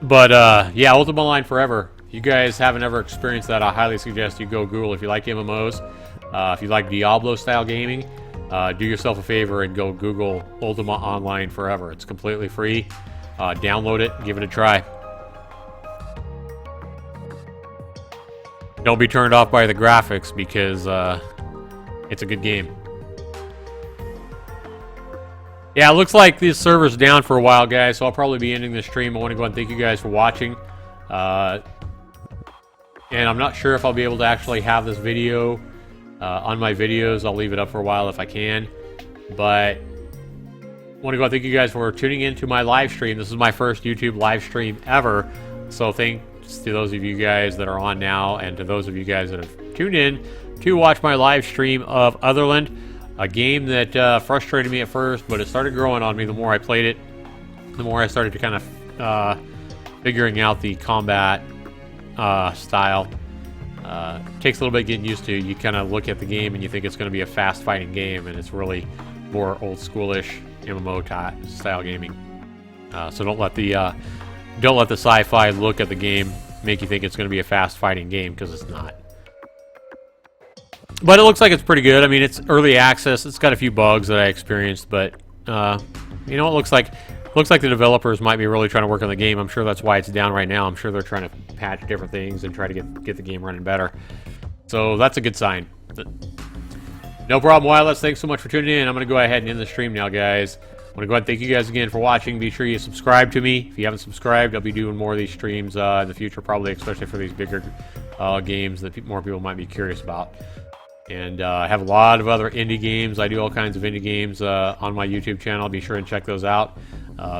But, yeah, Ultima Online forever. If you guys haven't ever experienced that, I highly suggest you go Google. If you like MMOs, if you like Diablo-style gaming, do yourself a favor and go Google Ultima Online forever. It's completely free. Download it, give it a try. Don't be turned off by the graphics, because it's a good game. Yeah, it looks like this server's down for a while, guys, so I'll probably be ending the stream. I want to go ahead and thank you guys for watching. And I'm not sure if I'll be able to actually have this video on my videos. I'll leave it up for a while if I can. But I want to go and thank you guys for tuning in to my live stream. This is my first YouTube live stream ever. So thanks to those of you guys that are on now, and to those of you guys that have tuned in to watch my live stream of Otherland, a game that frustrated me at first, but it started growing on me the more I played it. The more I started to kind of figuring out the combat style. Takes a little bit getting used to. You kind of look at the game and you think it's going to be a fast fighting game, and it's really more old schoolish MMO style gaming. So don't let the sci-fi look at the game make you think it's going to be a fast fighting game, because it's not. But it looks like it's pretty good. I mean, it's early access. It's got a few bugs that I experienced, but you know, it looks like the developers might be really trying to work on the game. I'm sure that's why it's down right now. I'm sure they're trying to patch different things and try to get the game running better. So that's a good sign. No problem, Wireless. Thanks so much for tuning in. I'm going to go ahead and end the stream now, guys. I want to go ahead and thank you guys again for watching. Be sure you subscribe to me. If you haven't subscribed, I'll be doing more of these streams in the future, probably, especially for these bigger games that more people might be curious about. And I have a lot of other indie games. I do all kinds of indie games on my YouTube channel. Be sure and check those out.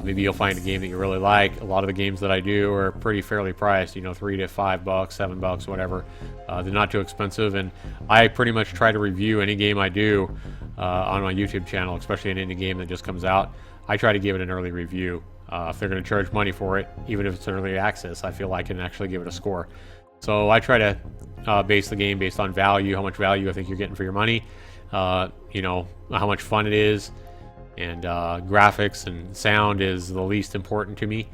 Maybe you'll find a game that you really like. A lot of the games that I do are pretty fairly priced, you know, $3 to $5, $7, whatever. They're not too expensive, and I pretty much try to review any game I do on my YouTube channel, especially an indie game that just comes out. I try to give it an early review. If they're going to charge money for it, even if it's early access, I feel I can actually give it a score. So I try to base the game based on value, how much value I think you're getting for your money, you know, how much fun it is, and graphics and sound is the least important to me,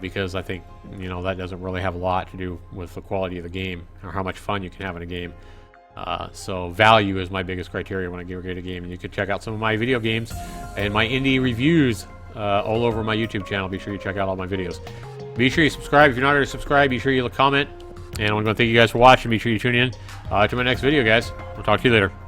because I think, you know, that doesn't really have a lot to do with the quality of the game or how much fun you can have in a game. So value is my biggest criteria when I grade a game, and you can check out some of my video games and my indie reviews all over my YouTube channel. Be sure you check out all my videos. Be sure you subscribe. If you're not already subscribed, be sure you comment. And I want to thank you guys for watching. Be sure you tune in to my next video, guys. I'll talk to you later.